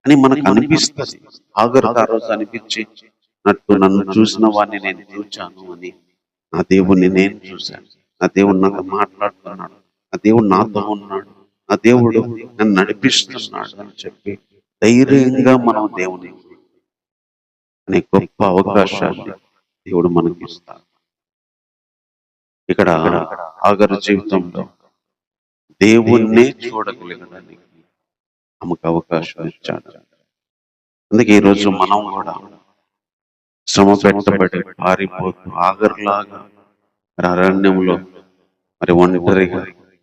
అని మనకు అనిపిస్తుంది. ఆగరుకు ఆ రోజు అనిపించినట్టు, నన్ను చూసిన వాడిని నేను చూచాను అని, నా దేవుణ్ణి నేను చూశాను, నా దేవుడు నాతో మాట్లాడుతున్నాడు, నా దేవుడు నాతో ఉన్నాడు, నా దేవుడు నన్ను నడిపిస్తున్నాడు అని చెప్పి ధైర్యంగా మనం దేవుని అనే గొప్ప అవకాశాన్ని దేవుడు మనకి ఇస్తాడు. ఇక్కడ ఆగరు జీవితంలో దేవుణ్ణే చూడగలగడానికి ఆమెకు అవకాశం ఇచ్చాడు. అందుకే ఈరోజు మనం కూడా శ్రమ పెట్టబడి పారిపోతూ ఆగర్లాగా మరి అరణ్యంలో మరి ఒంటరిగా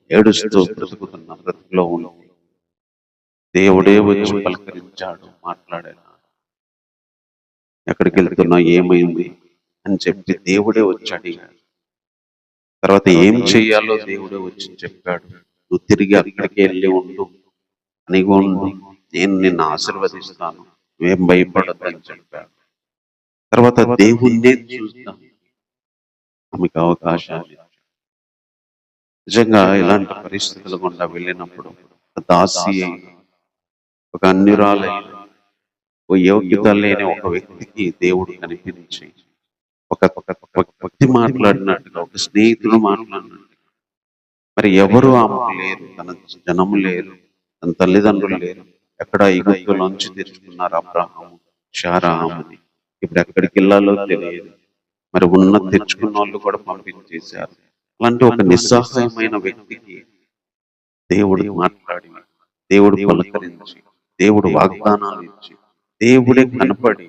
ఏడుస్తూ బ్రతుకుతున్న బ్రతుకులో ఉంది. దేవుడే వచ్చి పలకరించాడు, మాట్లాడాడు. ఎక్కడికి వెళ్తున్నా, ఏమైంది అని చెప్పి దేవుడే వచ్చి అడిగాడు. తర్వాత ఏం చెయ్యాలో దేవుడే వచ్చి చెప్పాడు. నువ్వు తిరిగి అక్కడికి వెళ్ళి ఉండు, అనిగా ఉండు, నేను నిన్ను ఆశీర్వదిస్తాను, నువ్వేం భయపడద్దని చెప్పాడు. తర్వాత దేవుణ్ణే చూద్దాం ఆమెకు అవకాశాలు. నిజంగా ఇలాంటి పరిస్థితులు గుండా వెళ్ళినప్పుడు దాసి ఒక అన్యురాలై ఓ యోగ్యత లేని ఒక వ్యక్తికి దేవుడు కనిపించి ఒక వ్యక్తి మాట్లాడినట్టుగా, ఒక స్నేహితుడు మాట్లాడినట్టుగా, మరి ఎవరు ఆమెకు లేరు, తన జనము లేరు, తన తల్లిదండ్రులు లేరు. ఎక్కడ ఈగుప్తులోంచి తెచ్చుకున్నారు అబ్రహాము శారాహాముని. ఇప్పుడు ఎక్కడికి వెళ్ళాలో తెలియదు. మరి ఉన్న తెచ్చుకున్న వాళ్ళు కూడా పంపించేశారు. అలాంటి ఒక నిస్సహాయమైన వ్యక్తికి దేవుడు మాట్లాడి, దేవుడు పలకరించి, దేవుడు వాగ్దానాలు ఇచ్చి, దేవుడే కనపడి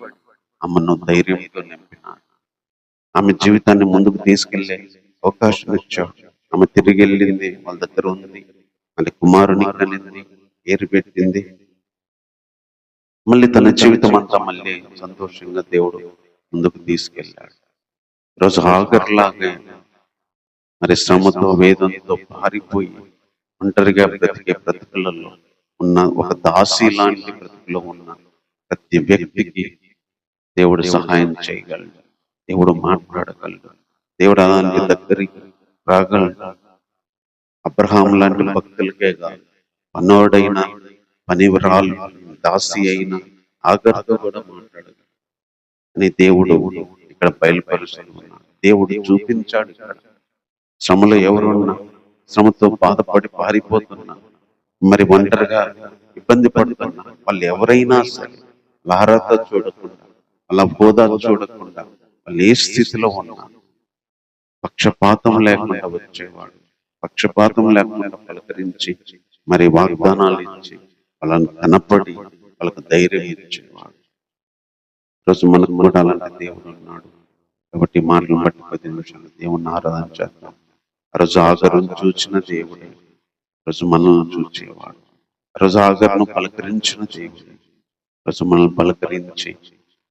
ఆమెను ధైర్యంతో నింపినాడు. ఆమె జీవితాన్ని ముందుకు తీసుకెళ్లే అవకాశం ఇచ్చాడు. ఆమె తిరిగి వెళ్ళింది, వాళ్ళ దగ్గర ఉంది, మళ్ళీ కుమారుని కనింది, పేరు పెట్టింది. మళ్ళీ తన జీవితం అంతా మళ్ళీ సంతోషంగా దేవుడు ముందుకు తీసుకెళ్ళాడు. ఈరోజు హాగర్లాగే మరి శ్రమతో వేదంతో పారిపోయి ఒంటరిగా బ్రతికే బ్రతుకులలో ఉన్న ఒక దాసి లాంటి బ్రతుకులో ఉన్న ప్రతి వ్యక్తికి దేవుడు సహాయం చేయగలడు. దేవుడు మాట్లాడగలడు. దేవుడు అలాంటి దగ్గరికి రాగలడు. అబ్రహాం లాంటి భక్తులకే కాదు, పనోడైన పనివరాలు దాసి అయిన ఆగర్తో కూడా మాట్లాడగలడు అని దేవుడు ఇక్కడ బయలుపరుస్తున్నాడు. దేవుడు చూపించాడు. ఇక్కడ శ్రమలో ఎవరున్నా, శ్రమతో బాధపడి పారిపోతున్నా, మరి ఒంటరిగా ఇబ్బంది పడుతున్నా, వాళ్ళు ఎవరైనా సరే లారత చూడకుండా, వాళ్ళ హోదా చూడకుండా, వాళ్ళు ఏ స్థితిలో ఉన్నా పక్షపాతం లేకుండా వచ్చేవాడు. పక్షపాతం లేకుండా పలకరించి మరి వాగ్దానాలు ఇచ్చి వాళ్ళని కనపడి వాళ్ళకు ధైర్యం ఇచ్చేవాడు. ఈరోజు మనకు కూడా అలాంటి దేవుడు ఉన్నాడు. కాబట్టి మాటలు బట్టి 10 నిమిషాలు దేవుణ్ణి ఆరాధన చేద్దాం. ఆ రోజు ఆగరును చూచిన దేవుడే రోజు మనల్ని చూచేవాడు. ఆ రోజు ఆగరును పలకరించిన దేవుడే రోజు మనల్ని పలకరించి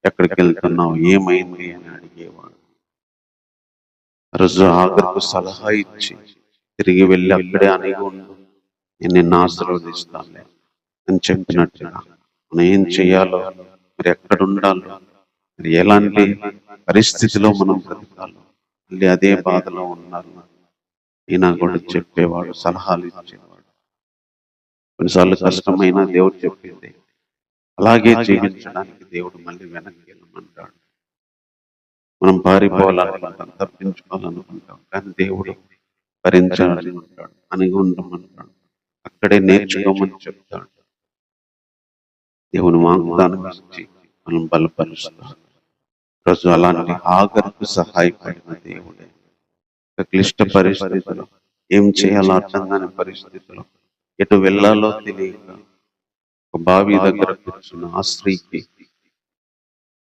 ఎక్కడికి వెళ్తున్నావు, ఏమైంది అని అడిగేవాడు. ఆ రోజు ఆగరుకు సలహా ఇచ్చి తిరిగి వెళ్ళి అక్కడే అనిగి ఉండు, నేను నిన్ను ఆశీర్వదిస్తానులే అని చెప్పినట్టుగా మనం ఏం చేయాలో, మరి ఎక్కడ ఉండాలో, మరి ఎలాంటి పరిస్థితిలో మనం బ్రతకాలో, మళ్ళీ అదే బాధలో ఉన్నారు ఈయన కూడా చెప్పేవాడు, సలహాలు ఇచ్చేవాడు. కొన్నిసార్లు కష్టమైన దేవుడు చెప్పింది అలాగే జీవించడానికి దేవుడు మళ్ళీ వెనక్కి వెళ్ళమంటాడు. మనం పారిపోవాలనుకుంటాం, తప్పించుకోవాలనుకుంటాం, కానీ దేవుడు భరించాలనుకుంటాడు, అనిగి ఉండమంటాడు, అక్కడే నేర్చుకోమని చెప్తాడు. దేవుని వాగ్దానం ఇచ్చి మనం బలపరుస్తాడు. రోజు అలాంటి ఆగర్కు సహాయపడిన దేవుడే క్లిష్ట పరిస్థితులు, ఏం చేయాలో అర్థం కాని పరిస్థితులు, ఎటు వెళ్ళాలో తెలియక ఒక బావి దగ్గర కూర్చున్న ఆ స్త్రీకి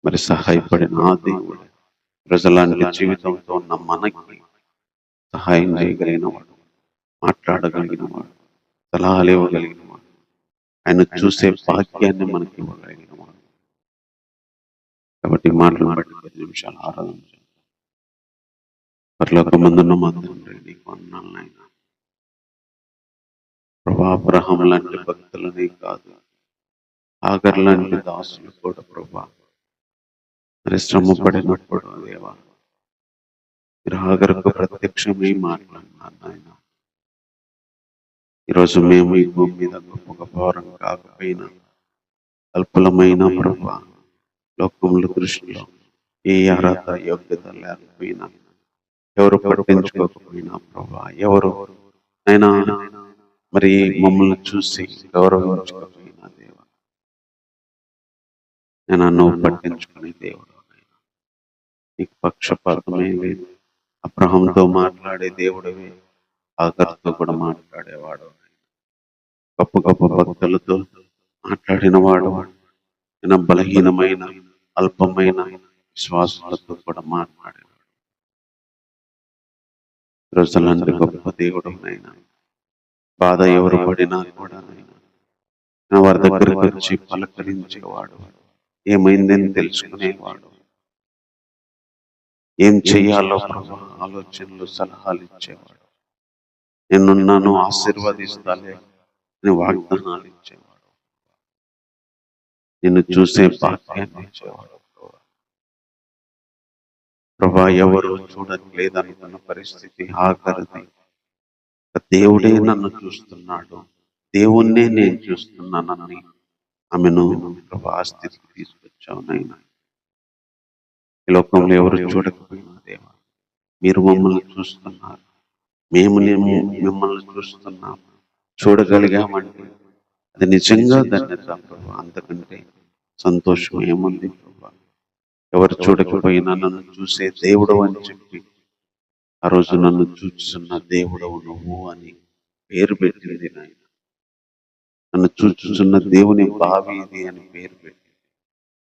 మరి సహాయపడిన ఆ దేవుడు ప్రజలాంటి జీవితంతో ఉన్న మనకి సహాయం చేయగలిగిన వాడు, మాట్లాడగలిగిన వాడు, సలహాలు ఇవ్వగలిగిన వాడు, ఆయన చూసే భాగ్యాన్ని మనకి ఇవ్వగలిగిన వాడు. కాబట్టి మాటలు బట్టి 10 నిమిషాలు ఆరాధన చేద్దాం. పరలోకమందున్న మా తండ్రి, నీకు వందనాలు నాయనా. ప్రభా, అబ్రహాం లాంటి భక్తులని కాదు, ఆగర్ లాంటి దాసులు కూడా ప్రభా మరి శ్రమ పడినప్పుడు దేవా మీరు ఆగర్కు ప్రత్యక్షమై మాట్లాడినారు నాయన. ఈరోజు మేము ఈ భూమి మీద గొప్ప భారం కాకపోయినా, అల్పులమైన ప్రభా, లోకముల దృష్టిలో ఏ అర్హత యోగ్యత లేకపోయినా, ఎవరు పట్టించుకోకపోయినా ప్రభా, ఎవరు అయినా మరి మమ్మల్ని చూసి గౌరవించకపోయినా దేవా, నేను నువ్వు పట్టించుకునే దేవుడు, నీకు పక్షపాతమే లేదు. అబ్రహాంతో మాట్లాడే దేవుడివి, ఆగర్తో కూడా మాట్లాడేవాడు, గొప్ప గొప్ప భక్తులతో మాట్లాడిన వాడు, నేను బలహీనమైన అల్పమైన విశ్వాసాలతో కూడా మాట్లాడేవాడు. రోజులంటే గొప్ప దేవుడు నైనా, బాధ ఎవరు పడినా కూడా నైనా వారి దగ్గరకు వచ్చి పలకరించేవాడు, ఏమైందని తెలుసుకునేవాడు, ఏం చెయ్యాలో ప్రభా ఆలోచనలు సలహాలు ఇచ్చేవాడు, నేనున్నాను ఆశీర్వదిస్తాలే అని వాగ్దానాలు ఇచ్చేవాడు, నిన్ను చూసే భాగ్యాన్ని ఇచ్చేవాడు. ప్రభా, ఎవరు చూడట్లేదనుకున్న పరిస్థితి ఆఖరిది, దేవుడే నన్ను చూస్తున్నాడు, దేవుణ్ణే నేను చూస్తున్నానని ఆమెను ప్రభా ఆ స్థితికి తీసుకొచ్చావు నైనా. ఈ లోకంలో ఎవరు చూడకపోయినా దేవా, మీరు మమ్మల్ని చూస్తున్నారు, మేము మిమ్మల్ని చూస్తున్నాము, చూడగలిగామంటే అది నిజంగా ధన్యత ప్రభా. అంతకంటే సంతోషం ఏముంది ప్రభా? ఎవరు చూడకపోయినా నన్ను చూసే దేవుడు అని చెప్పి ఆ రోజు నన్ను చూస్తున్న దేవుడవు నువ్వు అని పేరు పెట్టింది నాయన. నన్ను చూచుచున్న దేవుని బావి ఇది అని పేరు పెట్టి,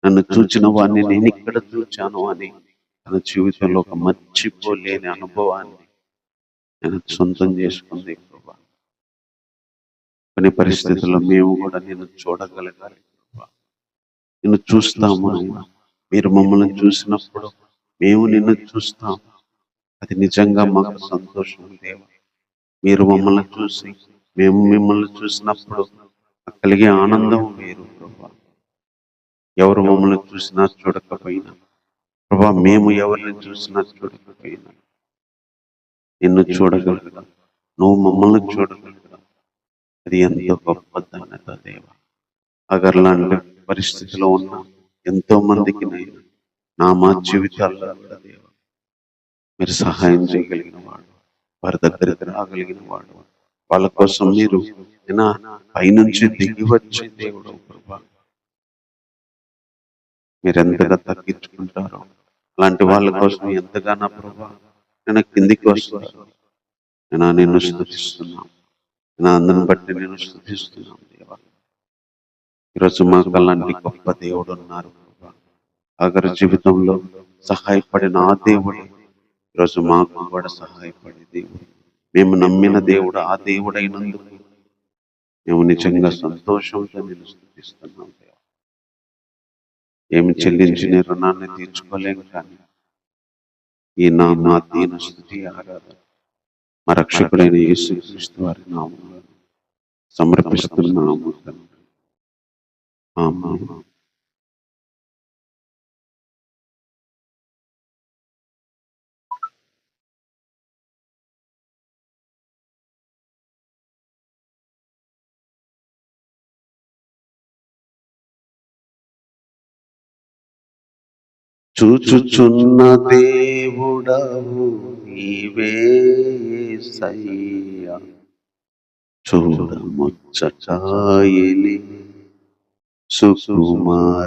నన్ను చూచిన వాడిని నేను ఇక్కడ చూచాను అని తన జీవితంలో ఒక మర్చిపోలేని అనుభవాన్ని నేను సొంతం చేసుకుంది ప్రభా. కొన్ని పరిస్థితుల్లో మేము కూడా నేను చూడగలగాలి ప్రభా. నిన్ను చూస్తాము నాయన. మీరు మమ్మల్ని చూసినప్పుడు మేము నిన్ను చూస్తాం. అది నిజంగా మాకు సంతోషం దేవా. మీరు మమ్మల్ని చూసి మేము మిమ్మల్ని చూసినప్పుడు కలిగే ఆనందం వేరు ప్రభా. ఎవరు మమ్మల్ని చూసినా చూడకపోయినా ప్రభా, మేము ఎవరిని చూసినా చూడకపోయినా నిన్ను చూడగలుగుతాం. నువ్వు మమ్మల్ని చూడగలుగుతాం. అది ఎంతో గొప్ప ధన్యత దేవ. అగర్లాంటి పరిస్థితిలో ఉన్న ఎంతో మందికి నా మా జీవితాల్లో కూడా దేవ మీరు సహాయం చేయగలిగిన వాడు, వారి దగ్గరికి రాగలిగిన వాడు. వాళ్ళ కోసం మీరు పైనుంచి దిగి వచ్చే దేవుడు ప్రభా. మీరు ఎంతగా తగ్గించుకుంటారో అలాంటి వాళ్ళ కోసం ఎంతగానో ప్రభా నేను కిందికి వస్తారు. నేను నిన్ను స్తుతిస్తున్నాను. నేను అందరిని బట్టి నేను స్తుతిస్తున్నాను దేవా. ఈరోజు మాకు అలాంటి గొప్ప దేవుడు ఉన్నారు ప్రభా. ఆఖరి జీవితంలో సహాయపడిన ఆ దేవుడు ఈరోజు మాకు కూడా సహాయపడే దేవుడు. మేము నమ్మిన దేవుడు ఆ దేవుడైనందుకు మేము నిజంగా సంతోషంతో నేను స్తుతిస్తున్నాం దేవా. ఏమి చెల్లించి నీ రుణాన్ని తీర్చుకోలేము, కానీ ఈ మా దీన స్తుతి ఆరాధన మా రక్షకుడైన యేసుక్రీస్తు వారి నామములో సమర్పిస్తున్నాము తండ్రి. ఆమేన్. చూచుచున్న దేవుడవు నీవే యేసయ్యా, చూడముచ్చటాయని సుకుమారమైన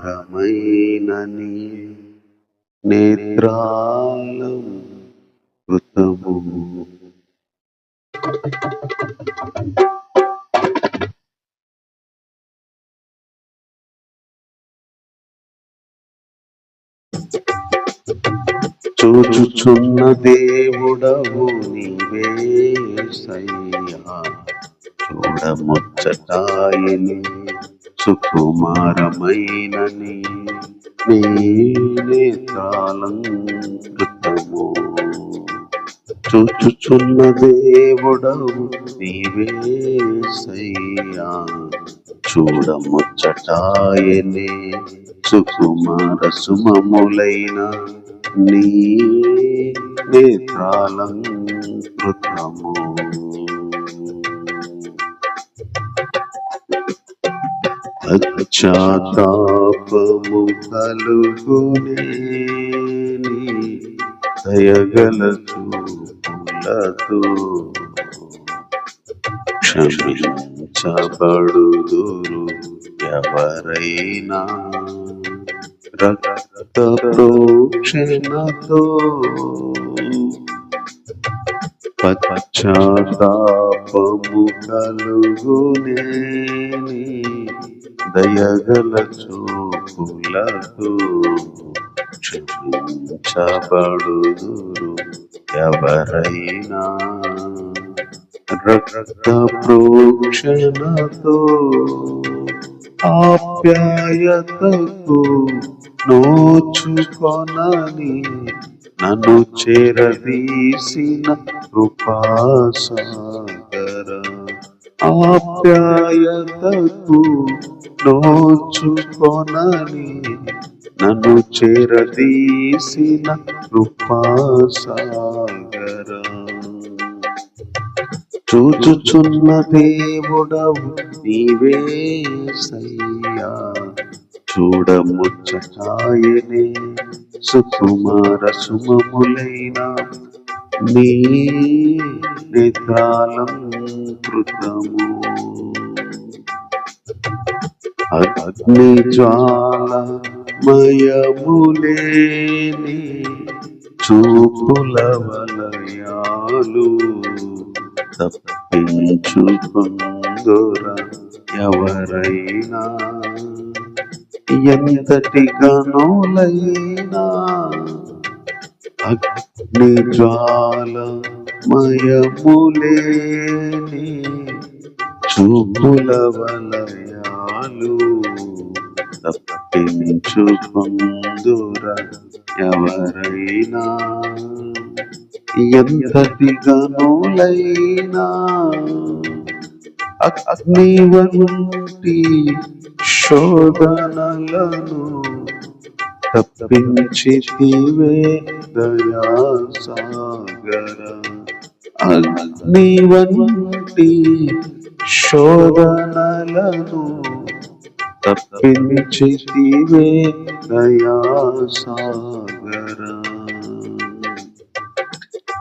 నీ నేత్రాలం కృతము. చూచుచున్న దేవుడవు నీవే యేసయ్యా, చూడముచ్చటాయని సుకుమారమైన నీ నేత్రాలంకృతము. చూచుచున్న దేవుడవు నీవే యేసయ్యా, చూడముచ్చటాయని సుకుమార సుమములైన నీ నేత్రాలంకృతము. పశ్చాత్తాపము కలుగునే నీ దయగల చూపులతో క్షమించబడుదురు ఎవరైనా రక్త ప్రోక్షణతో. పశ్చాత్తాపము కలుగునే నీ దయగల చూపులతో క్షమించబడుదురు ఎవరైనా రక్త ప్రోక్షణతో. ఆప్యాయతకు నోచుకొనని నన్ను చేరదీసిన కృపాసాగర. ఆప్యాయతకు నోచుకొనని నన్ను చేరదీసిన కృపాసాగర. చూచుచున్న దేవుడవు నీవే యేసయ్యా, చూడముచ్చటాయనే సుకుమార సుమములైన నీ నేత్రాలంకృతము. అగ్ని జ్వాల మయములేని చూపుల వలయాలు తప్పించుకొందురా ఎవరైనా. ఎంతటి గనులైనా అగ్ని జ్వాల మయములేని చూపుల వలయాలు తప్పించుకొందురా ఎవరైనా, ఎంతటి గనులైనా అగ్ని వంటి శోధనలను తప్పించితివే దయాసాగర. అగ్ని వంటి శోధనలను తప్పించితివే దయాసాగర.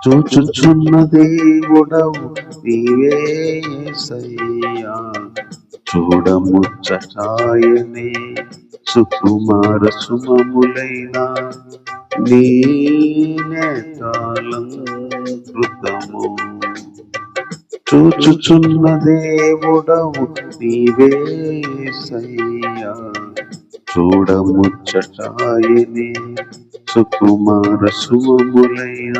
చూచుచున్న దేవుడవు నీవే యేసయ్యా, చూడముచ్చటాయనే సుకుమార సుమములైన నీ నేత్రాలంకృతము. చూచుచున్న దేవుడవు నీవే యేసయ్యా, చూడముచ్చటాయనే సుకుమార సుమములైన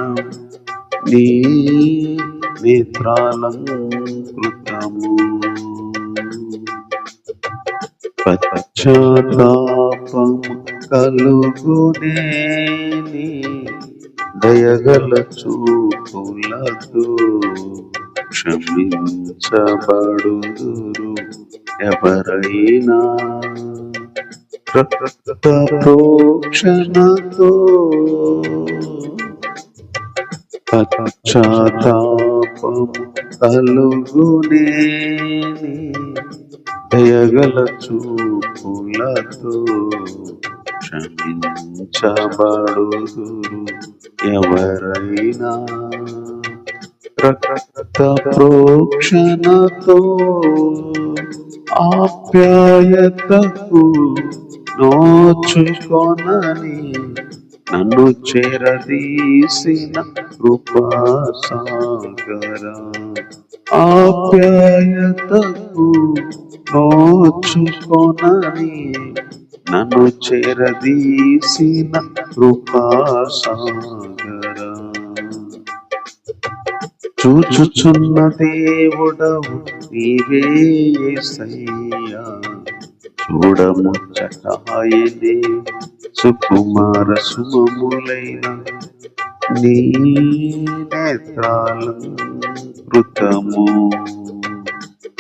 నీ నేత్రాలంకృతము. పశ్చాత్తాపము కలుగునే నీ దయగల చూపులతో క్షమించబడుదురు ఎవరైనా. రక్త ప్రోక్షణతో పశ్చాత్తాపము కలుగునే నీ దయగల చూపులతో క్షమించబడుదురు ఎవరైనా. రక్త ప్రోక్షణతో ఆప్యాయతకు నోచుకొనని నన్ను చేరదీసిన కృపాసాగర. ఆప్యాయతకు నోచుకొనని నన్ను చేరదీసిన కృపాసాగర. చూచుచున్న దేవుడవు నీవే యేసయ్యా, చూడముచ్చటాయనే సుకుమార సుమములైన నీ నేత్రాలంకృతము.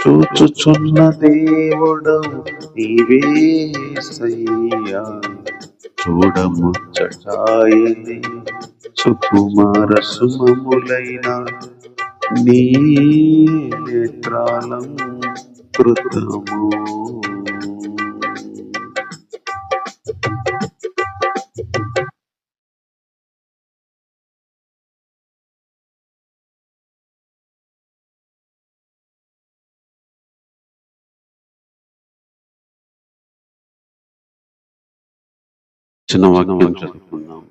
చూచుచున్న దేవుడవు నీవే యేసయ్యా, చూడముచ్చటాయనే సుకుమార సుమములైన నీ నేత్రాలంకృతము. చిన్న వాక్యం చదువుకున్నాం.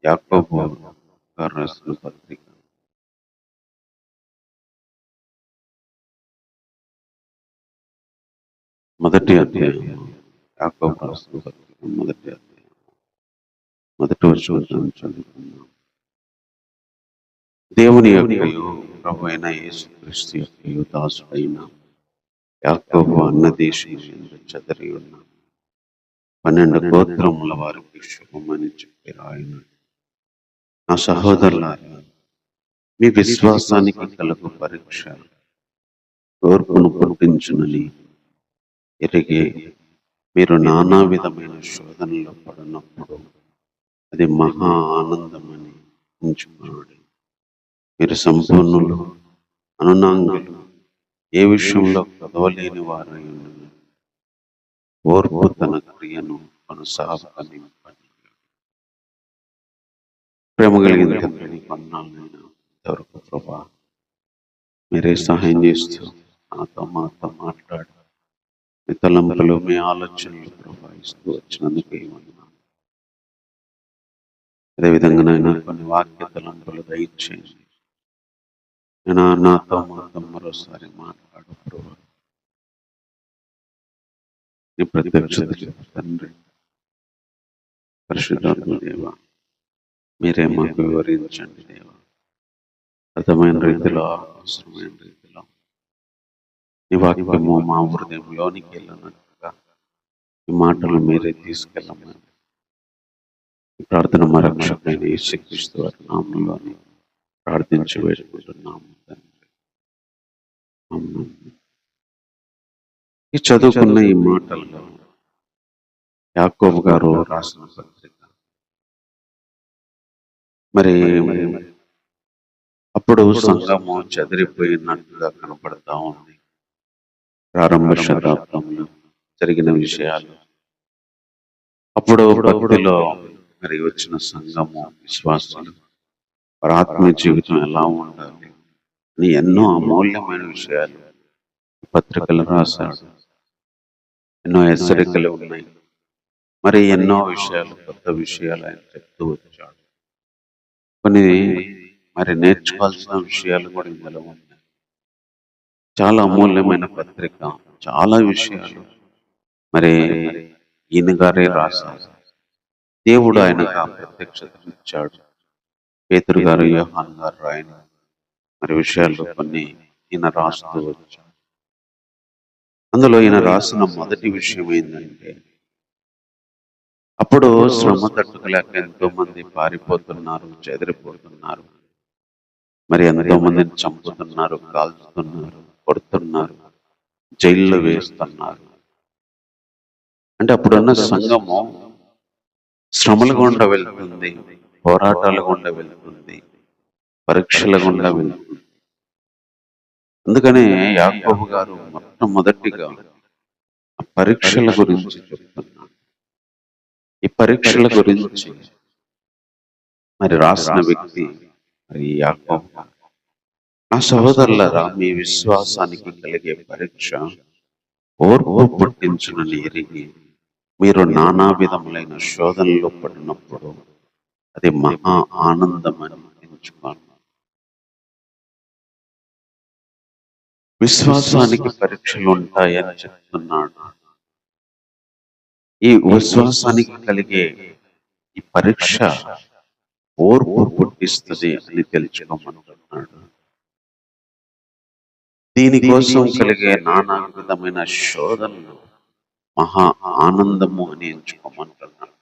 యాకోబు గారు రాసిన పత్రిక మొదటి అధ్యాయం. యాకోబు రాసిన పత్రిక మొదటి అధ్యాయం మొదటి వచనం చదువుకున్నాం. దేవుని యొక్కయు ప్రభువైన యేసుక్రీస్తు యొక్కయు దాసుడైన యాకోబు అన్న దేశము యందు చెదరి ఉన్న 12 గోత్రముల వారికి శుభమని చెప్పి రాయన. నా సహోదరులారా, మీ విశ్వాసానికి కలుగు పరీక్ష ఓర్పును పుట్టించునని ఎరిగి మీరు నానా విధమైన శోధనలో పడినప్పుడు అది మహా ఆనందమని ఎంచుకున్నాడు. మీరు సంపూర్ణులు, అనునాంగులు, ఏ విషయంలో కదవలేని వారై ఉన్నది. ఓర్పు తన క్రియను కొనసాగనివ్వండి. ప్రేమ కలిగిన తండ్రి, వందనాలైనా ఇంతవరకు ప్రభా మీరే సహాయం చేస్తూ నాతో మాతో మాట్లాడు. మీ తలంపులు, మీ ఆలోచనలు ప్రభావిస్తూ వచ్చినందుకు ఏమన్నా. అదేవిధంగా నాయన కొన్ని వాక్య తలంపులు దయచేయండి. నేను నాతో మాతో మరోసారి మాట్లాడు ప్రభా. నీ ప్రత్యక్షత తండ్రి, పరిశుద్ధాత్మ దేవ మీరే మాకు వివరించండి దేవ. అర్థమైన రీతిలో, అవసరమైన రీతిలో నీ వాక్యము మా హృదయంలోనికి వెళ్ళినట్టుగా ఈ మాటలు మీరే తీసుకెళ్ళమని ఈ ప్రార్థన మా రక్షకుడైన యేసుక్రీస్తు వారి నామములోని ప్రార్థించి వేడుకుంటున్నాము తండ్రి. ఆమేన్. ఈ చదువుకున్న ఈ మాటల్లో యాకోబు గారు రాసిన పత్రిక. మరి అప్పుడు సంఘము చెదిరిపోయినట్టుగా కనపడతా ఉంది. ప్రారంభ శతాబ్దంలో జరిగిన విషయాలు. అప్పుడు భక్తిలో మరి వచ్చిన సంఘము విశ్వాసాలు వారి ఆత్మీయ జీవితం ఎలా ఉండాలి అని ఎన్నో అమూల్యమైన విషయాలు పత్రికలు రాశాడు. ఎన్నో హెచ్చరికలు ఉన్నాయి. మరి ఎన్నో విషయాలు, కొత్త విషయాలు ఆయన చెప్తూ వచ్చాడు. కొన్ని మరి నేర్చుకోవాల్సిన విషయాలు కూడా ఇందులో ఉన్నాయి. చాలా అమూల్యమైన పత్రిక, చాలా విషయాలు మరి ఈయన గారే రాశారు. దేవుడు ఆయనకు ఆ ప్రత్యక్షత ఇచ్చాడు. పేతురు గారు, యోహాన్ గారు రాయని మరి విషయాలు కొన్ని ఈయన రాస్తూ వచ్చాడు. అందులో ఈయన రాసిన మొదటి విషయం ఏంటంటే, అప్పుడు శ్రమ తట్టుకోలేక ఎంతో మంది పారిపోతున్నారు, చెదిరిపోతున్నారు. మరి ఎంతో మందిని చంపుతున్నారు, కాల్చుతున్నారు, కొడుతున్నారు, జైల్లో వేస్తున్నారు. అంటే అప్పుడున్న సంఘము శ్రమల గుండా వెళ్తుంది, పోరాటాల గుండా వెళ్తుంది, పరీక్షల గుండా వెళ్తుంది. అందుకనే యాకోబు గారు మొట్టమొదటిగా ఆ పరీక్షల గురించి చెప్తున్నాడు. ఈ పరీక్షల గురించి మరి రాసిన వ్యక్తి మరి యాకోబు. నా సహోదరులారా, మీ విశ్వాసానికి కలిగే పరీక్ష ఓర్పు పుట్టించునని ఎరిగి మీరు నానా విధములైన శోధనలో పడినప్పుడు అది మహా ఆనందమని ఎంచుకోండి. విశ్వాసానికి పరీక్షలు ఉంటాయని చెప్తున్నాడు. ఈ విశ్వాసానికి కలిగే ఈ పరీక్ష ఓర్పు పుట్టిస్తుంది అని తెలుసుకోమంటున్నాడు. దీనికోసం కలిగే నానా విధమైన శోధనలు మహా ఆనందము అని ఎంచుకోమంటున్నాడు.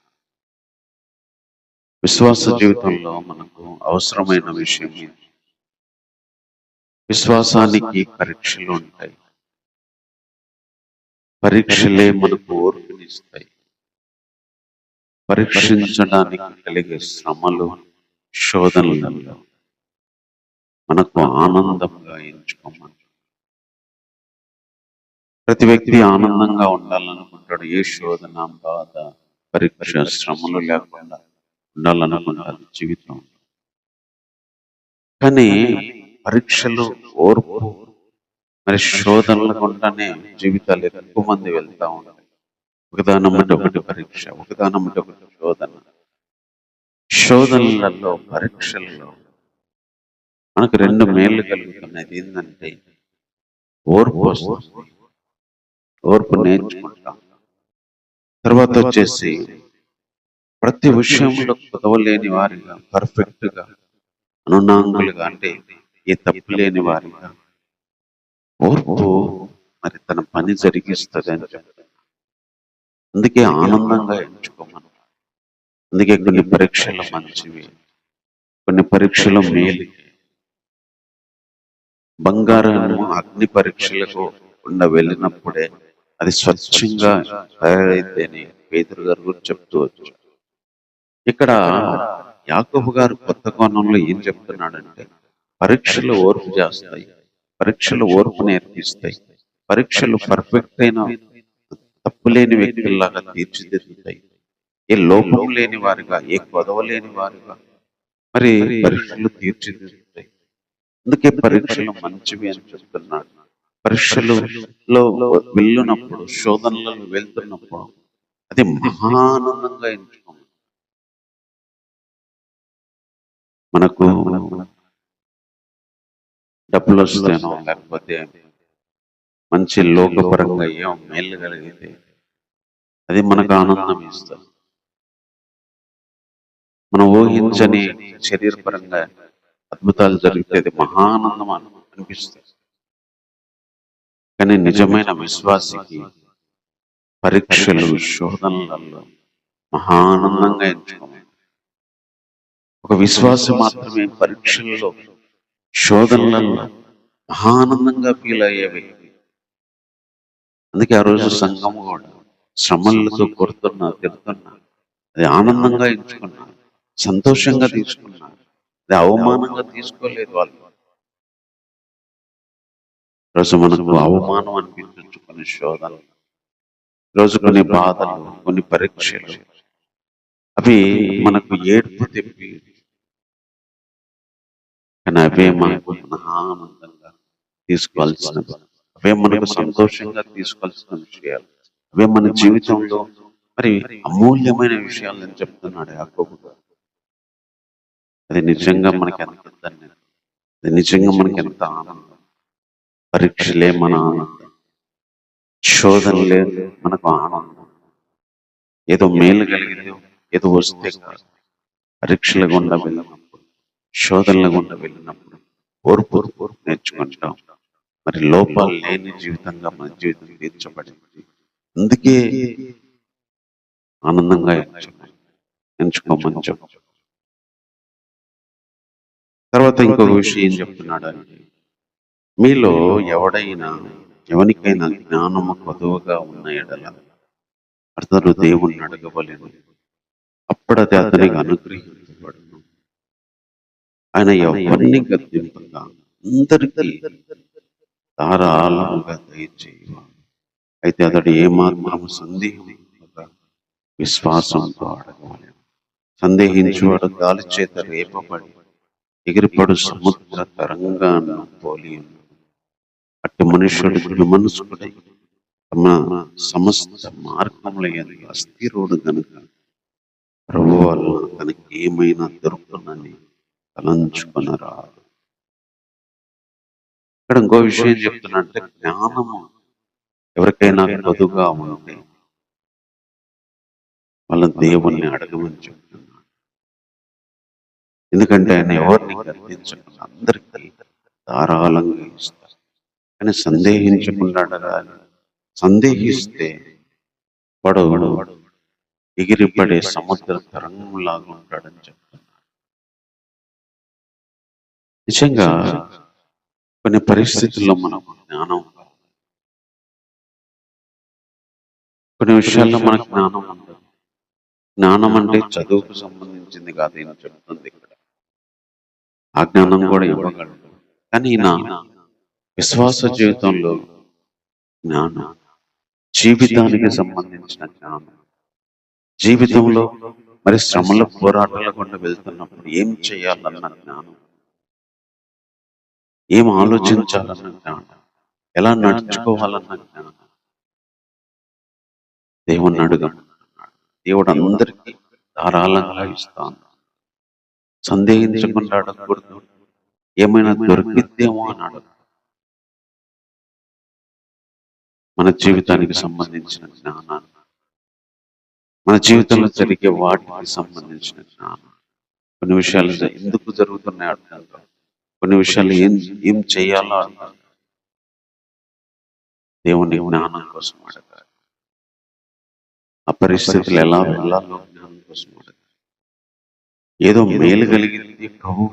విశ్వాస జీవితంలో మనకు అవసరమైన విషయం ఇది. విశ్వాసానికి పరీక్షలు ఉంటాయి. పరీక్షలే మనకు ఓర్పునిస్తాయి. పరీక్షించడానికి కలిగే శ్రమలు, శోధనలలో మనకు ఆనందంగా ఎంచుకోమని. ప్రతి వ్యక్తి ఆనందంగా ఉండాలనుకుంటాడు. ఏ శోధన, బాధ, పరీక్ష, శ్రమలు లేకుండా ఉండాలనుకుంటాడు జీవితం. కానీ పరీక్షలు, ఓర్పు మరి శోధనల గుండానే జీవితాలు ఎక్కువ మంది వెళ్తా ఉంటాయి. ఒకదానమ్మటి ఒకటి పరీక్ష, ఒకదానమ్మటి ఒకటి శోధన. శోధనలలో, పరీక్షల్లో మనకు రెండు మేళ్ళు కలుగుతున్నది. ఏంటంటే ఓర్పు వస్తుంది. ఓర్పు నేర్చుకుంటాం. తర్వాత వచ్చేసి ప్రతి విషయంలో కుదవలేని వారిగా, పర్ఫెక్ట్ గా, అనునాంగులుగా, అంటే ఏ తప్పు లేని వారిగా ఓర్పు మరి తన పని జరిగిస్తుంది అని చెప్తాను. అందుకే ఆనందంగా ఎంచుకోమను. అందుకే కొన్ని పరీక్షలు మంచివి, కొన్ని పరీక్షలు మేలు. బంగారాన్ని అగ్ని పరీక్షలకు గుండా వెళ్ళినప్పుడే అది స్వచ్ఛంగా తయారైతేనే పేతురు గారు కూడా చెప్తూ వచ్చు. ఇక్కడ యాకోబు గారు కొత్త కోణంలో ఏం చెప్తున్నాడంటే, పరీక్షలు ఓర్పు చేస్తాయి, పరీక్షలు ఓర్పు నేర్పిస్తాయి, పరీక్షలు పర్ఫెక్ట్ అయిన తప్పులేని వ్యక్తుల్లాగా తీర్చిదిద్దుతాయి. ఏ లోపం లేని వారిగా, ఏ కొదవ లేని వారిగా మరి పరీక్షలు తీర్చిదిద్దుతాయి. అందుకే పరీక్షలు మంచివి అని చెప్తున్నాడు. పరీక్షలలో వెళ్ళినప్పుడు, శోధనలలో వెళ్తున్నప్పుడు అది మహానందంగా ఎంచుకోండి. మనకు డబ్బులు వస్తేనో, లేకపోతే మంచి లోకపరంగా ఏం మేలు కలిగితే అది మనకు ఆనందం ఇస్తుంది. మనం ఊహించని శరీరపరంగా అద్భుతాలు జరిగితే అది మహానందం అనిపిస్తుంది. కానీ నిజమైన విశ్వాసికి పరీక్షలు, శోధనలలో మహానందంగా ఎంచుకోమని. ఒక విశ్వాసం మాత్రమే పరీక్షల్లో, శోధనలలో మహానందంగా ఫీల్ అయ్యే వ్యక్తి. అందుకే ఆ రోజు సంఘం కూడా శ్రమలతో కొడుతున్నా, తిడుతున్నా, అది ఆనందంగా ఎంచుకున్నారు, సంతోషంగా తీసుకున్నారు, అది అవమానంగా తీసుకోలేదు వాళ్ళు. రోజు మనకు అవమానం అనిపించవచ్చు కొన్ని శోధనలు, రోజు కొన్ని బాధలు, కొన్ని పరీక్షలు, అవి మనకు ఏడుపు తెప్పి, కానీ అవే మనకు ఆనందంగా తీసుకోవాల్సినవి, అవే మనకు సంతోషంగా తీసుకోవాల్సిన విషయాలు, అవే మన జీవితంలో మరి అమూల్యమైన విషయాలు అని చెప్తున్నాడు యాకోబు. అది నిజంగా మనకి ఎంత ధన్యత, అది నిజంగా మనకి ఎంత ఆనందం. పరీక్షలే మన ఆనందం, శోధనలే మనకు ఆనందం. ఏదో మేలు కలిగిందో, ఏదో వస్తే కాదు. పరీక్షల గుండా వెళ్ళినప్పుడు, శోధనల గుండా వెళ్ళినప్పుడు ఓర్పు నేర్చుకుంటాం. మరి లోపాలు లేని జీవితంగా మన జీవితం తీర్చబడింది. అందుకే ఆనందంగా ఎంచుకోమని చెప్పు. తర్వాత ఇంకొక విషయం ఏం చెప్తున్నాడు అంటే, మీలో ఎవరికైనా జ్ఞానము కొదువగా ఉన్న ఎడల అతను దేవుణ్ణి అడగవలెను, అప్పుడు అది అతనికి అనుగ్రహించబడును. ఆయన ఎవరిని గద్దింపగా అందరికీ ధారాళముగా దయచేయవాడు. అయితే అతడు ఏమాత్రం సందేహం విశ్వాసంతో అడగవలెను. సందేహించువాడు గాలి చేత రేపబడి ఎగిరిపడు సముద్ర తరంగాన్ని పోలి అట్టి మనుష్యుడు విమనస్కుడై తమ సమస్త మార్గముల యందు అస్థిరుడు గనుక ప్రభు వల్ల తనకి ఏమైనా దొరుకుతుందని తలంచుకొనరాదు. ఇక్కడ ఇంకో విషయం చెప్తున్నట్టే, జ్ఞానము ఎవరికైనా కొదుగా ఉంటే వాళ్ళ దేవుణ్ణి అడగమని చెప్తున్నాడు. ఎందుకంటే ఆయన ఎవరిని గర్తించకుండా అందరికీ ధారాళంగా ఇస్తారు. కానీ సందేహించకుండా అడగాలి. సందేహిస్తే వాడు ఎగిరిపడే సముద్ర తరంగంలాగా ఉంటాడని చెప్తున్నాడు. నిజంగా కొన్ని పరిస్థితుల్లో మనకు జ్ఞానం, కొన్ని విషయాల్లో మనకు జ్ఞానం ఉండదు. జ్ఞానం అంటే చదువుకు సంబంధించింది కాదు ఏం చెప్తుంది ఇక్కడ. ఆ జ్ఞానం కూడా ఇవ్వగలడు. కానీ నా విశ్వాస జీవితంలో జ్ఞానం, జీవితానికి సంబంధించిన జ్ఞానం, జీవితంలో మరి శ్రమల పోరాటాల గుండా వెళ్తున్నప్పుడు ఏం చేయాలన్న జ్ఞానం, ఏం ఆలోచించాలన్న జ్ఞానం, ఎలా నడుచుకోవాలన్న జ్ఞానం దేవుణ్ణి అడుగమంటున్నాడు. దేవుడు అందరికీ ధారాళంగా ఇస్తాను. సందేహించకుండా అడగకూడదు. ఏమైనా దొరికిద్దేమో అని అడగ. మన జీవితానికి సంబంధించిన జ్ఞానాన్ని, మన జీవితంలో జరిగే వాటికి సంబంధించిన జ్ఞానం, కొన్ని విషయాలు ఎందుకు జరుగుతున్నాయి అర్థం కాదు, కొన్ని విషయాలు ఏం చేయాలో అర్థం కాదు. దేవుని జ్ఞానం కోసం అడగాలి. ఆ పరిస్థితులు ఎలా వెళ్ళాలో జ్ఞానం కోసం అడగాలి. ఏదో మేలు కలిగింది ప్రభు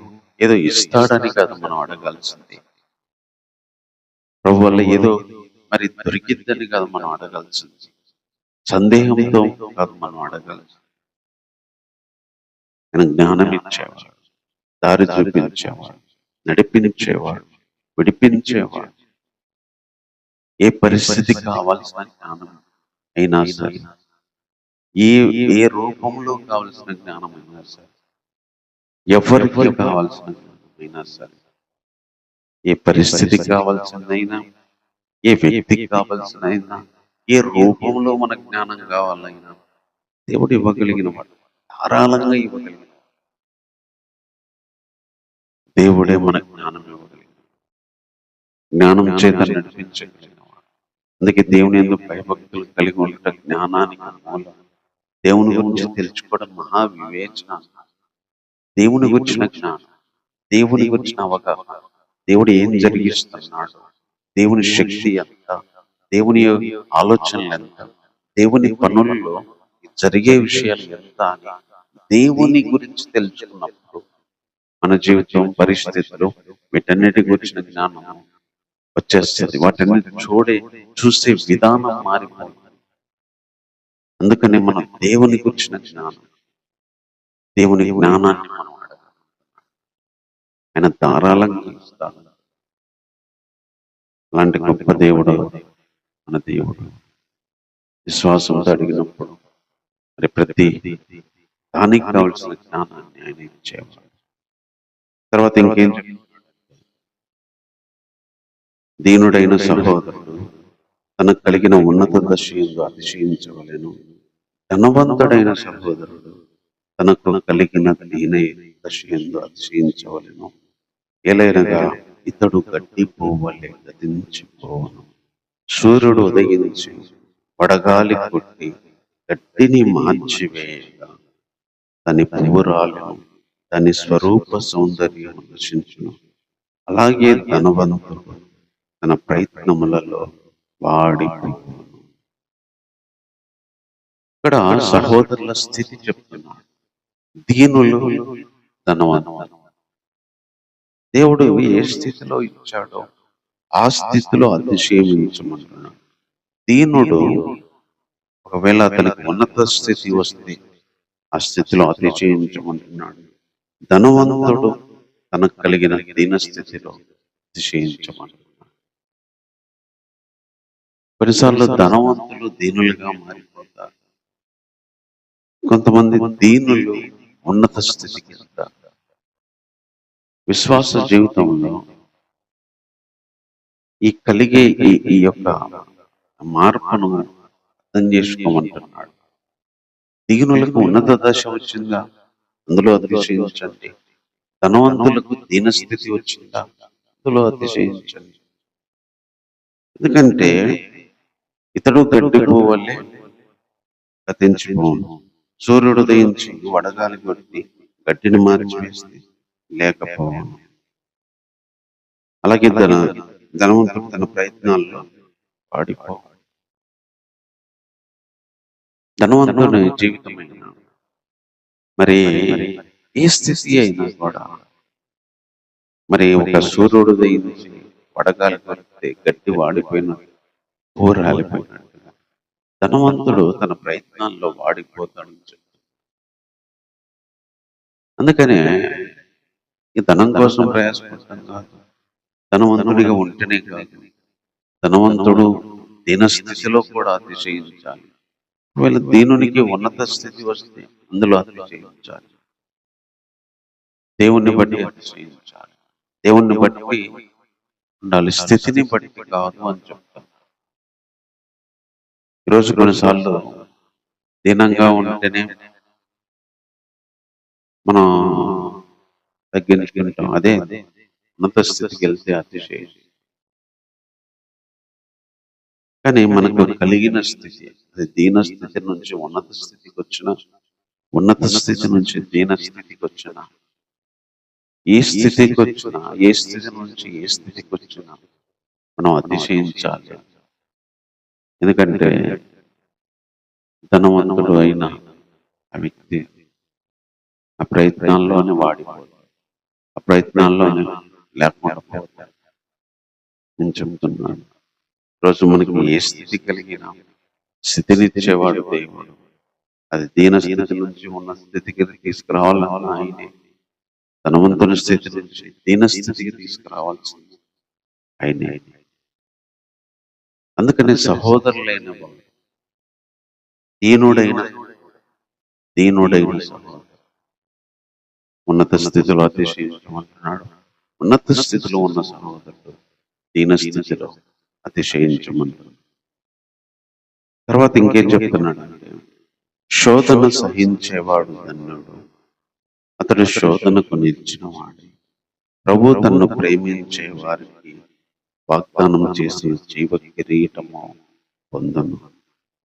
ఏదో ఇస్తాడని కాదు మనం అడగాల్సింది. ప్రభు వల్ల ఏదో మరి దొరికిద్దని కాదు మనం అడగాల్సింది. సందేహంతో కాదు మనం అడగాల్సింది. ఆయన జ్ఞానం ఇచ్చేవాడు, దారి చూపించేవాడు, నడిపించేవాడు, విడిపించేవాడు. ఏ పరిస్థితి కావాల్సిన జ్ఞానం అయినా సరే, ఏ రూపంలో కావలసిన జ్ఞానం అయినా సరే, ఎవరికి కావాల్సిన జ్ఞానం అయినా సరే, ఏ పరిస్థితికి కావాల్సిందైనా, ఏ వ్యక్తికి కావాల్సినైనా, ఏ రూపంలో మన జ్ఞానం కావాలైనా దేవుడు ఇవ్వగలిగిన వాడు, ధారాళంగా ఇవ్వగలిగిన దేవుడే మన జ్ఞానం ఇవ్వగలిగిన, జ్ఞానం చేత నడిపించగలిగిన వాడు. అందుకే దేవుని ఎందుకు భయభక్తులు కలిగి ఉండట జ్ఞానానికి మూలం. దేవుని గురించి తెలుసుకోవడం మహావివేచన. దేవుని గురించిన జ్ఞానం, దేవుని గురించిన అవగాహన, దేవుడు ఏం జరిగిస్తున్నాడు, దేవుని శక్తి ఎంత, దేవుని ఆలోచనలు ఎంత, దేవుని పనులలో జరిగే విషయాలు ఎంత అని దేవుని గురించి తెలుసుకున్నప్పుడు మన జీవితం పరిస్థితులు వీటన్నిటి గురించిన జ్ఞానం వచ్చేస్తుంది. వాటిని చూసే విధానం మారిపోతుంది. అందుకని మనం దేవుని గురించిన జ్ఞానం, దేవుని జ్ఞానాన్ని మనం అడగాలి. ఆయన ధారాళంగా ఇస్తాడు. అలాంటి గొప్ప దేవుడు మన దేవుడు. విశ్వాసంతో అడిగినప్పుడు మరి ప్రతి దానికి కావలసిన జ్ఞానాన్ని ఆయన ఇచ్చేవాడు. తర్వాత ఇంకేం చెప్తున్నాడు? దీనుడైన సహోదరుడు తనకు కలిగిన ఉన్నత దశయంలో అతిశయించవలెను. ధనవంతుడైన సహోదరుడు తనకు కలిగిన దీన దశయంలో అతిశయించవలెను. ఎలైనగా ఇతడు గడ్డి పోవలే గతించిపోవను. సూర్యుడు ఉదయించి వడగాలి కొట్టి గడ్డిని మార్చివేయగా దాని పువ్వురాలను దాని స్వరూప సౌందర్యం నశించును. అలాగే ధనవంతుడు తన ప్రయత్నములలో వాడిపోను. ఇక్కడ సహోదరుల స్థితి చెప్తున్నాడు. దీనులు, ధనవంతులు. దేవుడు ఏ స్థితిలో ఇచ్చాడో ఆ స్థితిలో అతిశయించమంటున్నాడు. దీనుడు ఒకవేళ అతనికి ఉన్నత స్థితి వస్తే ఆ స్థితిలో అతిశయించమంటున్నాడు. ధనవంతుడు తనకు కలిగిన దీనస్థితిలో అతిశయించమంటున్నాడు. కొన్నిసార్లు ధనవంతులు దీనులుగా మారిపోతారు. కొంతమంది దీనులు ఉన్నత స్థితికి వెళ్తారు. విశ్వాస జీవితంలో ఈ కలిగే ఈ యొక్క మార్పును అర్థం చేసుకోమంటున్నాడు. దీనులకు ఉన్నత దశ వచ్చిందా, అందులో అతిశయించండి. ధనవంతులకు దీనస్థితి వచ్చిందా, అందులో అతిశయించండి. ఎందుకంటే ఇతడు గడ్డి పువ్వువలె గతించిపోను. సూర్యుడు ఉదయించి వడగాలి కొట్టి గడ్డిని మార్చివేస్తే లేకపోవను. అలాగే ధనవంతుడు తన ప్రయత్నాల్లో వాడిపో. ధనవంతుని జీవితమైన మరి ఏ స్థితి అయినా కూడా మరి ఒక సూర్యుడు ఉదయించి వడగాలి కొడితే గడ్డి వాడిపోయిన రాలిపోయినట్టుగా ధనవంతుడు తన ప్రయత్నాల్లో వాడిపోతాడని చెప్తాడు. అందుకనే ఈ ధనం కోసం ప్రయాసపడటం కాదు, ధనవంతుడిగా ఉంటేనే కాదు, ధనవంతుడు దీనస్థితిలో కూడా అతిశయించాలి. ఒకవేళ దీనునికి ఉన్నత స్థితి వస్తే అందులో అతిశయించాలి. దేవుణ్ణి బట్టి అతిశయించాలి. దేవుణ్ణి బట్టి ఉండాలి, స్థితిని బట్టి కాదు అని చెప్తాను. ఈరోజు కొన్నిసార్లు దీనంగా ఉంటేనే మనం తగ్గించుకుంటాం. అదే ఉన్నత స్థితికి వెళ్తే అతిశయం. కానీ మనకు కలిగిన స్థితి అది దీన స్థితి నుంచి ఉన్నత స్థితికి వచ్చిన, ఉన్నత స్థితి నుంచి దీన స్థితికి వచ్చిన, ఏ స్థితికి వచ్చినా, ఏ స్థితి నుంచి ఏ స్థితికి వచ్చినా మనం అతిశయించాలి. ఎందుకంటే ధనవంతుడు అయిన ఆ వ్యక్తి ఆ ప్రయత్నాల్లోనే వాడిపోతాడు, ఆ ప్రయత్నాల్లోనే లేకుండా పోతాడు. నేను చెప్తున్నాను, రోజు మనకి ఏ స్థితి కలిగినా స్థితినిచ్చేవాడు దేవుడు. అది దీన స్థితి నుంచి ఉన్న స్థితికి తీసుకురావాలన్నా ఆయనే. ధనవంతుని స్థితి నుంచి దీన స్థితికి తీసుకురావాల్సింది ఆయనే. అందుకని సహోదరులైన వాడు దీనుడైన సహోదరుడు ఉన్నత స్థితిలో అతిశయించమంటున్నాడు. ఉన్నత స్థితిలో ఉన్న సహోదరుడు దీన స్థితిలో అతిశయించమంటున్నాడు. తర్వాత ఇంకేం చెప్తున్నాడు అంటే, శోధన సహించేవాడు ధన్యుడు, అతడు శోధనకు నిలిచినవాడు. ప్రభు తన్ను ప్రేమించే వారికి వాగ్దానం చేసిన జీవ కిరీటము పొందును.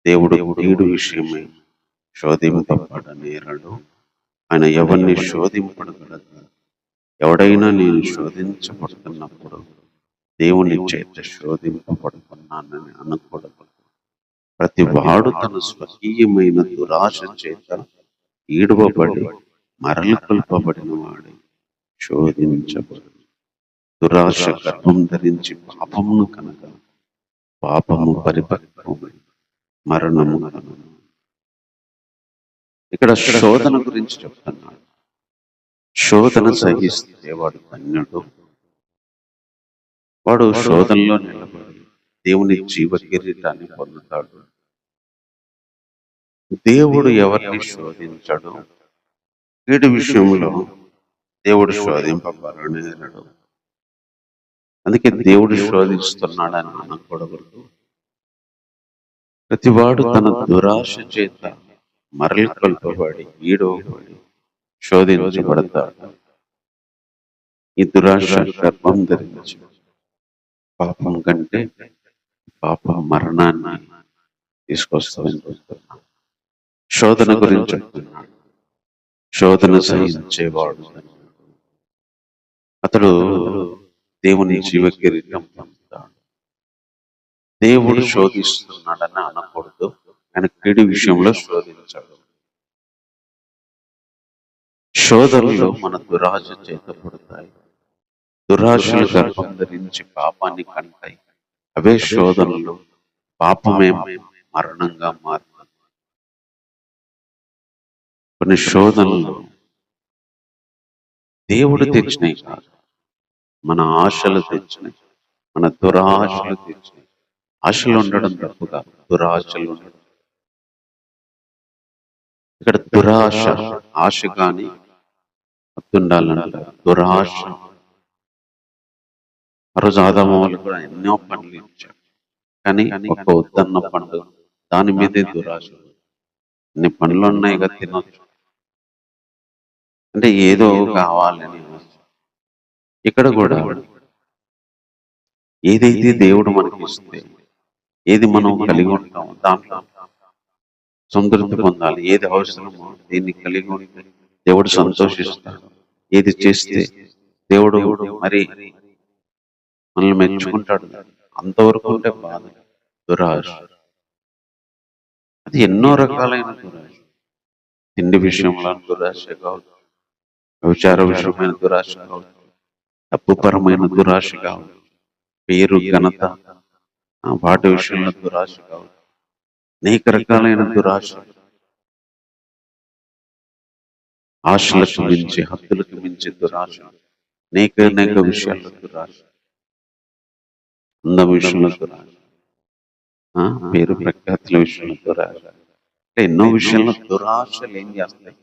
దేవుడు కీడు విషయమై శోధింపబడనేరడు, ఆయన ఎవరిని శోధింపడగలదు. ఎవడైనా నేను శోధించబడుతున్నప్పుడు దేవుని చేత శోధింపబడుతున్నానని అనకూడదు. ప్రతి వాడు తన స్వకీయమైన దురాశ చేత ఈడవబడి మరల కొల్పబడిన వాడు శోధించబడు. దురాశ గర్భం ధరించి పాపమును కనుక పాపము పరిపక్వమై మరణము కనుక. ఇక్కడ శోధన గురించి చెప్తున్నాడు. శోధన సహిస్తే వాడు ధన్యుడు. వాడు శోధనలో నిలబడి దేవుని జీవ కిరీటాన్ని పొందుతాడు. దేవుడు ఎవరిని శోధించడు. వీడి విషయంలో దేవుడు శోధింపబడనేరడు. అందుకే దేవుడు శోధిస్తున్నాడని అనకూడదు. ప్రతివాడు తన దురాశ చేత మరలి కొల్పబడి ఈడవబడి శోధించబడతాడు. ఈ దురాశ గర్భం ధరించి పాపం కంటే పాప మరణాన్ని తీసుకొస్తామని చెప్తున్నాడు. శోధన గురించి చెప్తున్నాడు. శోధన సహించేవాడు అతడు దేవుని జీవ కిరీటం పొందుతాడు. దేవుడు శోధిస్తున్నాడని అనకూడదు. ఆయన కీడి విషయంలో శోధించాడు. శోధనలో మన దురాశ చేత పుడతాయి. దురాశలు గర్భం ధరించి పాపాన్ని కంటాయి. అవే శోధనలు పాపమే మరణంగా మారుతుంది. కొన్ని శోధనలు దేవుడు తెచ్చినాయి కాదు, మన ఆశలు తెచ్చినాయి, మన దురాశలు తెచ్చినాయి. ఆశలు ఉండడం తప్పు కాదు, దురాశలు ఉండడం. ఇక్కడ దురాశ, ఆశ కానీ ఉండాలంట. దురాశ ఆ రోజు ఆదాము వాళ్ళు కూడా ఎన్నో పండ్లు ఇచ్చారు, కానీ ఒక ఉద్దన్న పండు, దాని మీదే దురాశ. అన్ని పండ్లు ఉన్నాయి కదా, తినొచ్చు అంటే ఏదో కావాలని. ఇక్కడ కూడా ఏదైతే దేవుడు మనకి ఇస్తే, ఏది మనం కలిగి ఉంటామో దాంట్లో సంతృప్తి పొందాలి. ఏది అవసరమో దీన్ని కలిగి ఉంటే దేవుడు సంతోషిస్తాడు. ఏది చేస్తే దేవుడు మరి మనల్ని మెచ్చుకుంటాడు. అంతవరకు ఉంటే బాధ, దురాశ. అది ఎన్నో రకాలైన దురాశ. తిండి విషయంలో దురాశ కావచ్చు, విచార విషయమైన దురాశ కావచ్చు, తప్పుపరమైన దురాశ కావచ్చు, పేరు ఘనత వాటి విషయంలో దురాశ కావచ్చు, అనేక రకాలైన దురాశ. ఆశలకు మించి, హద్దులకు మించి దురాశ. అనేక విషయాల్లో దురాశ. అందం విషయంలో దురాశ, పేరు ప్రఖ్యాతుల విషయంలో దురాశ. ఎన్నో విషయంలో దురాశలు ఏం చేస్తాయి?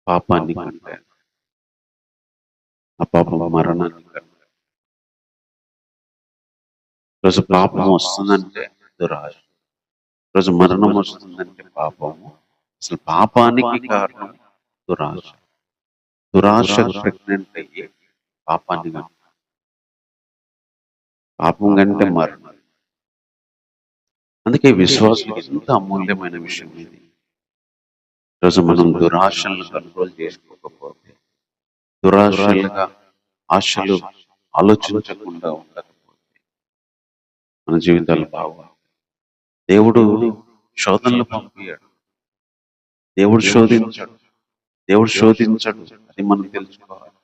పాపాన్ని కంటాయి. ఆ పాపం మరణాన్ని కంటాయి. రోజు పాపం వస్తుందంటే దురాశ, రోజు మరణం వస్తుందంటే పాపము. అసలు పాపానికి కారణం దురాశ. దురాశ ప్రెగ్నెంట్ అయ్యి పాపాన్ని కంటాయి. పాపం కంటే మరణం. అందుకే విశ్వాసం ఎంత అమూల్యమైన విషయం ఇది. ఈరోజు మనం దురాశలను కంట్రోల్ చేసుకోకపోతే, దురాశలుగా ఆశలు ఆలోచించకుండా ఉండకపోతే మన జీవితాలు బాగా. దేవుడు శోధనలు పంపించాడు, దేవుడు శోధించాడు. దేవుడు శోధించాడు, అది మనం తెలుసుకోవాలి.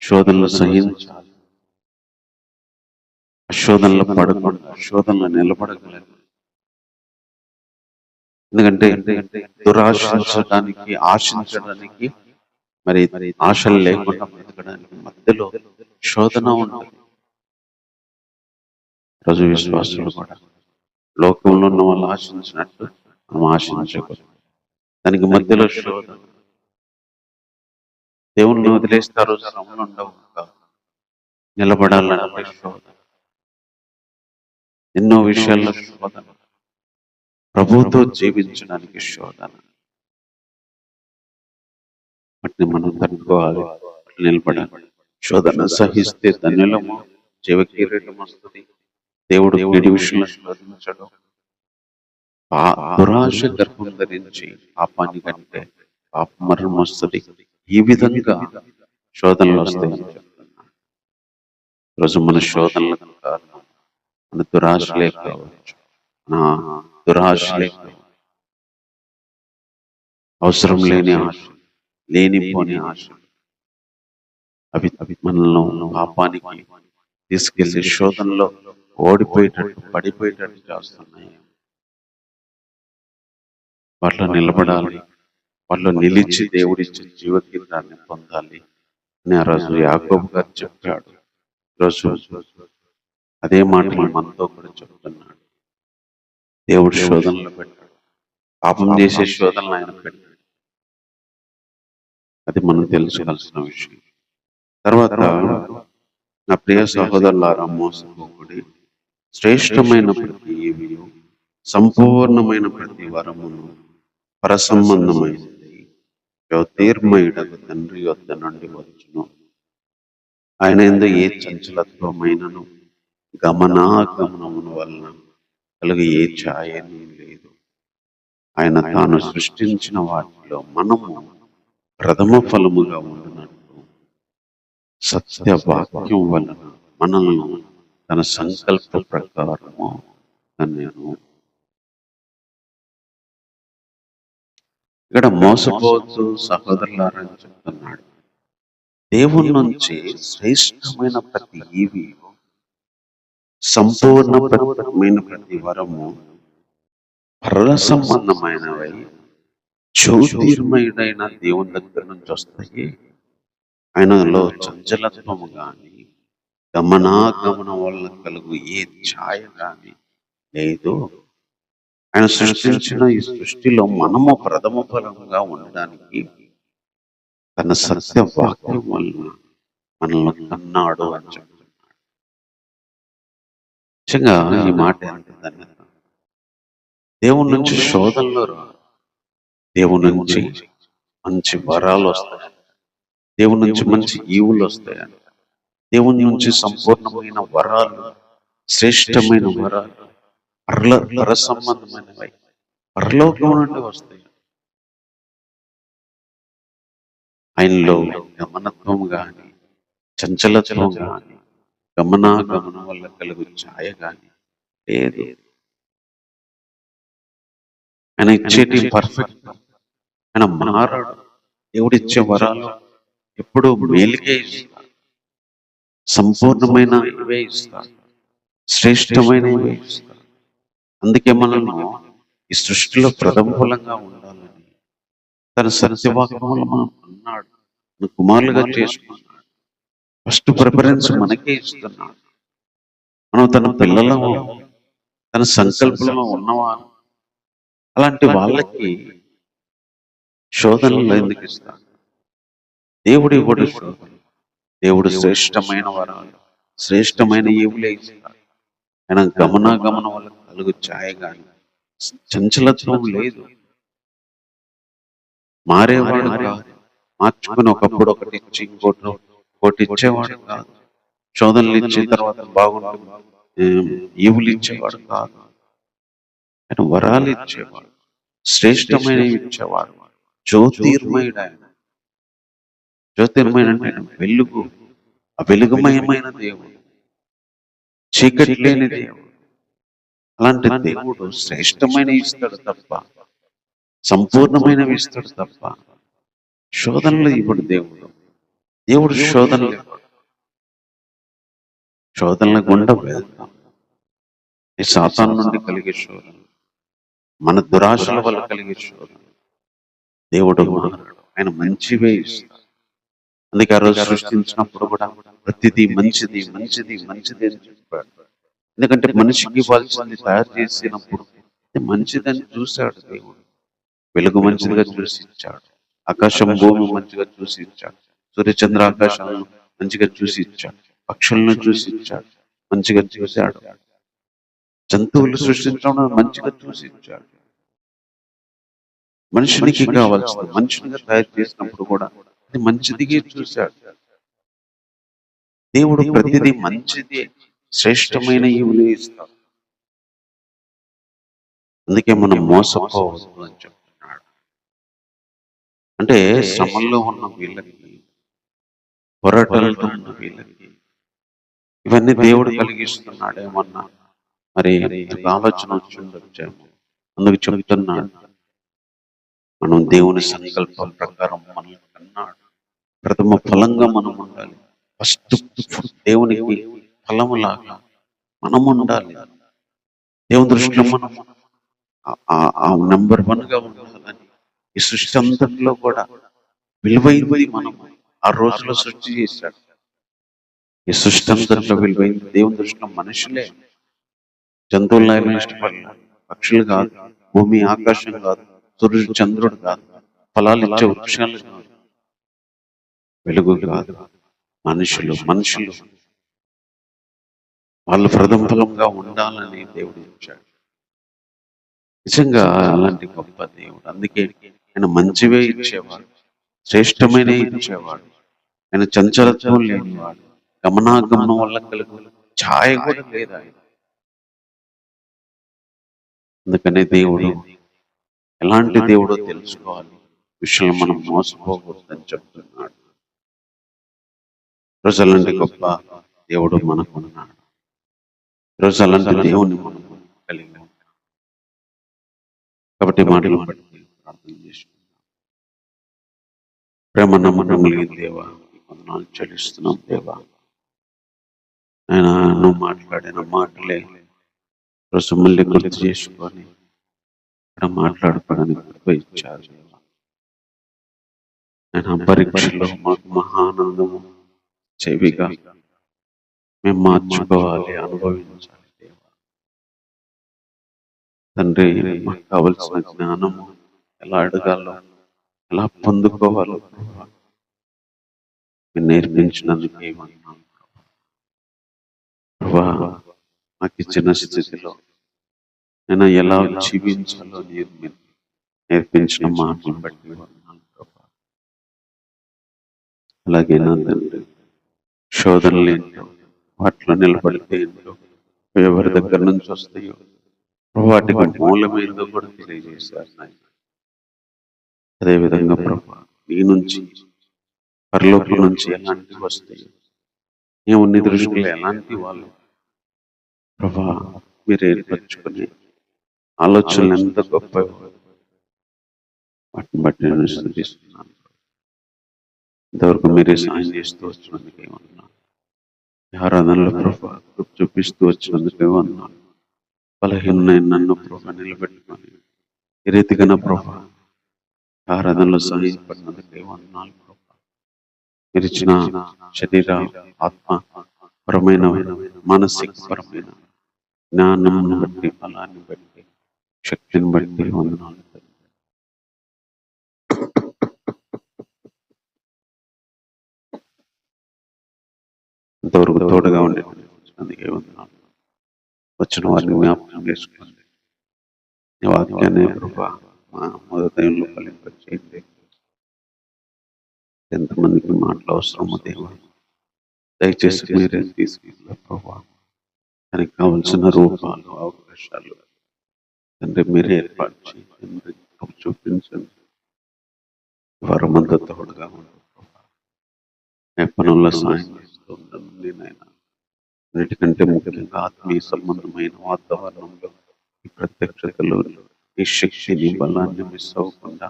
శోధనలు సహించాలి. శోధనలో పడకుండా శోధనలో నిలబడగలరు. ఎందుకంటే దురాశించడానికి, ఆశించడానికి, మరి ఆశలు లేకుండా బ్రతకడానికి మధ్యలో శోధన ఉంటుంది. రోజు విశ్వాసులు కూడా లోకంలో ఉన్న వాళ్ళు ఆశించినట్టు మనం ఆశించకూడదు. దానికి మధ్యలో శోధన. దేవుణ్ణి వదిలేస్తే ఆ రోజు శ్రమలు ఉండవు. నిలబడాలంటే శోధన. ఎన్నో విషయాల్లో శోధన. ప్రభువుతో జీవించడానికి శోధన. వాటిని మనం తట్టుకోవాలి, నిలబడాలి. శోధన సహిస్తే ధన్యులము, జీవ కిరీటం వస్తుంది. దేవుడు కీడి విషయంలో శోధించడం. దురాశ గర్భం ధరించి పాపాన్ని కంటే పాప మరణం వస్తుంది. ఈ విధంగా శోధనలు వస్తాయని చెప్తున్నా. రోజు మన శోధనలకు కారణం మన దురాశలే కావచ్చు, మన దురాశలే కావచ్చు, అవసరం లేని ఆశలు, లేనిపోని ఆశలు, అవి మనల్ని పాపానికి తీసుకెళ్లి శోధనలో ఓడిపోయేటట్టు, పడిపోయేటట్టు చేస్తున్నాయి. వాటిలో నిలబడాలి, వాటిలో నిలిచి దేవుడిచ్చే జీవకీర్తాన్ని పొందాలి అని ఆ రోజు యాకోబు గారు చెప్పాడు. ఈరోజు అదే మాటలు మనతో కూడా చెప్తున్నాడు. దేవుడు శోధనలు పెట్టాడు, పాపం చేసే శోధనలు ఆయన పెట్టాడు. అది మనం తెలుసుకోవాల్సిన విషయం. తర్వాత నా ప్రియ సహోదరులారా, మోసపోకుడి, శ్రేష్టమైన ప్రతి ఈవియు సంపూర్ణమైన ప్రతి వరమును పరసంబంధమైనది జ్యోతిర్మయుడకు తండ్రి యొద్ద నుండి వచ్చును. ఆయన యందు ఏ చంచలత్వమైనను గమనాగమనముల వలన కలుగు ఏ ఛాయని లేదు. ఆయన తాను సృష్టించిన వాటిలో మనము ప్రథమ ఫలముగా ఉండినట్టు సత్య వాక్యం వలన మనల్ని తన సంకల్ప ప్రకారము నేను ఇక్కడ మోసపోవద్దు సహోదరులారని చెప్తున్నాడు. దేవుని నుంచి శ్రేష్టమైన ప్రతి ఈవి, సంపూర్ణమైన ప్రతి వరము పరల సంబంధమైనవై జ్యోతిర్మయుడైన దేవుని దగ్గర నుంచి వస్తాయి. ఆయనలో చంచలత్వము గాని గమనాగమనం వలన కలుగు ఏ ఛాయ గాని లేదు. ఆయన సృష్టించిన ఈ సృష్టిలో మనము ప్రథమ ఫలంగా ఉండడానికి తన సత్య వాక్యం వలన మనల్ని కన్నాడు అని చెప్తున్నాడు. నిజంగా ఈ మాట ఎంత ధన్యత. దేవుని నుంచి శోధనలో రా, దేవుని నుంచి మంచి వరాలు వస్తాయంట, దేవుని నుంచి మంచి ఈవులు వస్తాయంట, దేవుని నుంచి సంపూర్ణమైన వరాలు, శ్రేష్టమైన వరాలు, పర సంబంధమైనవి పరలోకం నుండి వస్తాయి. ఆయనలో గమనత్వం గాని, చంచలత్వం గాని, గమనాగమనం వల్ల కలుగు ఛాయ గాని లేదు. ఆయన ఇచ్చేటి పర్ఫెక్ట్, ఆయన మారాడు. దేవుడిచ్చే వరాలు ఎప్పుడు మేలుకే ఇస్తాడు, సంపూర్ణమైన ఇవే ఇస్తాడు, శ్రేష్టమైన ఇవే ఇస్తాడు. అందుకే మనల్ని ఈ సృష్టిలో ప్రథమ ఫలంగా ఉండాలని తన సత్యవాక్యంలో మనం అన్నాడు, మన కుమారులుగా చేసుకున్నాడు. ఫస్ట్ ప్రిఫరెన్స్ మనకే ఇస్తున్నాడు. మనం తన పిల్లలము, తన సంకల్పంలో ఉన్నవారు. అలాంటి వాళ్ళకి శోధనలు ఎందుకు ఇస్తాడు? దేవుడు ఇవ్వడు శోధన. దేవుడు శ్రేష్టమైన వరాలు, శ్రేష్టమైన ఈవులే ఇస్తాడు. ఆయన గమనాగమనం వల్ల కలుగు ఛాయ కానీ చంచలత్వం లేదు. మారేవాడు కాదు, మార్చుకుని ఒకప్పుడు ఒకటి ఇచ్చి ఇంకోటి ఇచ్చేవాడు కాదు. శోధనలు ఇచ్చిన తర్వాత బాగుంటుంది ఈవులు ఇచ్చేవాడు కాదు. ఆయన వరాలు ఇచ్చేవాడు, శ్రేష్టమైనవి ఇచ్చేవాడు, జ్యోతిర్మయుడు. ఆయన జ్యోతిర్మయుడు అంటే ఆయన వెలుగు, ఆ వెలుగుమయమైన దేవుడు, చీకటి లేని దేవుడు. అలాంటి దేవుడు శ్రేష్టమైనవి ఇస్తాడు తప్ప, సంపూర్ణమైనవి ఇస్తాడు తప్ప శోధనలు ఇవ్వడు. దేవుడు శోధనలు ఇవ్వడు. శోధనల గుండా వెళ్తాం. ఈ సాతాను నుండి కలిగే శోధన, మన దురాశల వల్ల కలిగే శోధన దేవుడు మారాడు. ఆయన మంచివే ఇస్తాడు. అందుకే ఆ రోజు సృష్టించినప్పుడు కూడా ప్రతిదీ మంచిది మంచిది మంచిది అని చెప్పాడు. ఎందుకంటే మనిషికి ఇవ్వాల్సింది తయారు చేసినప్పుడు మంచిదని చూశాడు దేవుడు. వెలుగు మంచిదిగా చూసి ఇచ్చాడు, ఆకాశం భూమి మంచిగా చూసి ఇచ్చాడు, సూర్యచంద్ర ఆకాశాలను మంచిగా చూసి ఇచ్చాడు, పక్షులను చూసి ఇచ్చాడు, మంచిగా చూశాడు, జంతువులు సృష్టించడం మంచిగా చూసి ఇచ్చాడు. మనుషునికి కావాల్సింది మనుషునిగా తయారు చేసినప్పుడు కూడా అది మంచిదిగా చూశాడు. దేవుడు ప్రతిదీ మంచిది, శ్రేష్టమైన ఈవులే ఇస్తాడు. అందుకే మనం మోసపోవద్దు అని చెప్తున్నాడు. అంటే శ్రమల్లో ఉన్న వీళ్ళకి, పోరాటాలతో ఉన్న వీళ్ళకి ఇవన్నీ దేవుడు కలిగిస్తున్నాడు. ఏమన్నా మరి ఒక ఆలోచన వచ్చి ఉండొచ్చేమో. అందుకు చెప్తున్నాడు, మనం దేవుని సంకల్పం ప్రకారం మనల్ని కన్నాడు. ప్రథమ ఫలంగా మనం ఉండాలి. ఫస్ట్ దేవునికి ఫలములాగా మనం ఉండాలి. దేవుని దృష్టిలో మనం నెంబర్ 1గా ఉండాలని ఈ సృష్టి అంతట్లో కూడా విలువైంది మనం ఆ రోజులో సృష్టి చేశాడు. ఈ సృష్టి అంతట్లో విలువైంది దేవుని దృష్టిలో మనుషులే. జంతువులను ఇష్టపడలేదు, పక్షులు కాదు, భూమి ఆకాశం కాదు, సూర్యుడు చంద్రుడు కాదు, ఫలాలు ఇచ్చే వృక్షాలు కాదు, వెలుగు కాదు, మనుషులు వాళ్ళు ప్రథమ ఫలంగా ఉండాలని దేవుడు ఇచ్చాడు. నిజంగా అలాంటి గొప్ప దేవుడు. అందుకే ఆయన మంచివే ఇచ్చేవాడు, శ్రేష్టమైన ఇచ్చేవాడు. ఆయన చంచలత్వం లేనివాడు, గమనాగమనం వల్ల కలుగు ఛాయ కూడా లేదు ఆయన. అందుకనే దేవుడు ఎలాంటి దేవుడో తెలుసుకోవాలి, విషయంలో మనం మోసపోకూడదని చెప్తున్నాడు. ఈరోజు అలాంటి గొప్ప దేవుడు మనకు ఉన్నాడు. ఈరోజు అలాంటి దేవుని మనం కలిగి ఉంటాం. కాబట్టి మాటలు బట్టి ప్రార్థన చేసుకుంటాం. ప్రేమ నమ్మకం కలిగిన దేవా, వందనాలు చెల్లిస్తున్నాం దేవా. ఆయన నువ్వు మాట్లాడిన మాటలే రోజు మళ్ళీ గుర్తు చేసుకొని ఇక్కడ మాట్లాడుకోవడానికి కృప ఇచ్చారు. ఆయన పరీక్షలో మాకు మహానందము చెవిగా మేము మార్చుకోవాలి, అనుభవించాలి దేవా. తండ్రి, మాకు కావలసిన జ్ఞానము ఎలా అడగాలో, ఎలా పొందుకోవాలో మీరు నేర్పించినందుకు ఏమన్నాను ప్రభా. మాకు ఇచ్చిన స్థితిలో నేను ఎలా జీవించాలో మీరు నేర్పించిన మాటలు బట్టి ఉన్నాను ప్రభా. అలాగే నా తండ్రి, శోధనలు ఏంటో, వాటిలో నిలబడితే ఏంటో, ఎవరి దగ్గర నుంచి వస్తాయో వాటికి మూలమైనదో కూడా తెలియజేశారు నాయన. అదేవిధంగా ప్రభా, నీ నుంచి పరలోకం నుంచి ఎలాంటివి వస్తాయి, మేము నీ దృష్టిలో ఎలాంటి వాళ్ళు ప్రభా మీరు ఏర్పరచుకునే ఆలోచనలు ఎంత గొప్ప, వాటిని బట్టి నేను స్తుతిస్తున్నాను. ఇంతవరకు మీరే సాయం చేస్తూ వచ్చినందుకే ఉన్నాను. ఆరాధనలో ప్రభా చూపిస్తూ వచ్చినందుకే ఉన్నాను. బలహీనమైన నన్ను ప్రభా నిలబెట్టుకొని ఈ రీతిగా నా ప్రభా ఆరాధనలో సహాయపడినందుకే ఉన్నాను ప్రభా. మీరు ఇచ్చిన శరీర ఆత్మ పరమైన మానసిక పరమైన జ్ఞానం బట్టి, బలాన్ని బట్టి, శక్తిని బట్టి వందనాలు. ఇంతవరకు తోడుగా ఉండే అందుకే వందనాలు. వచ్చిన వారిని జ్ఞాపకం చేసుకోండి. నీ వాక్యాన్ని కృప మా మొదటంలో ఫలింపచేయండి. ఎంతమందికి మాటలు అవసరమో దేవా దయచేసి మీరే తీసుకెళ్ళి ప్రభా. దానికి కావలసిన రూపాలు, అవకాశాలు తండ్రి మీరే ఏర్పాటు చేయండి, చూపించండి. వారమంతా తోడుగా ఉండదు ప్రభా. ఏ పనుల్లో సాయం చేస్తూ ఉండండి నాయన. అన్నిటికంటే ముఖ్యంగా ఆత్మీయ సంబంధమైన వాతావరణంలో ఈ ప్రత్యక్షతలో ఈ శక్తిని, బలాన్ని మిస్ అవ్వకుండా,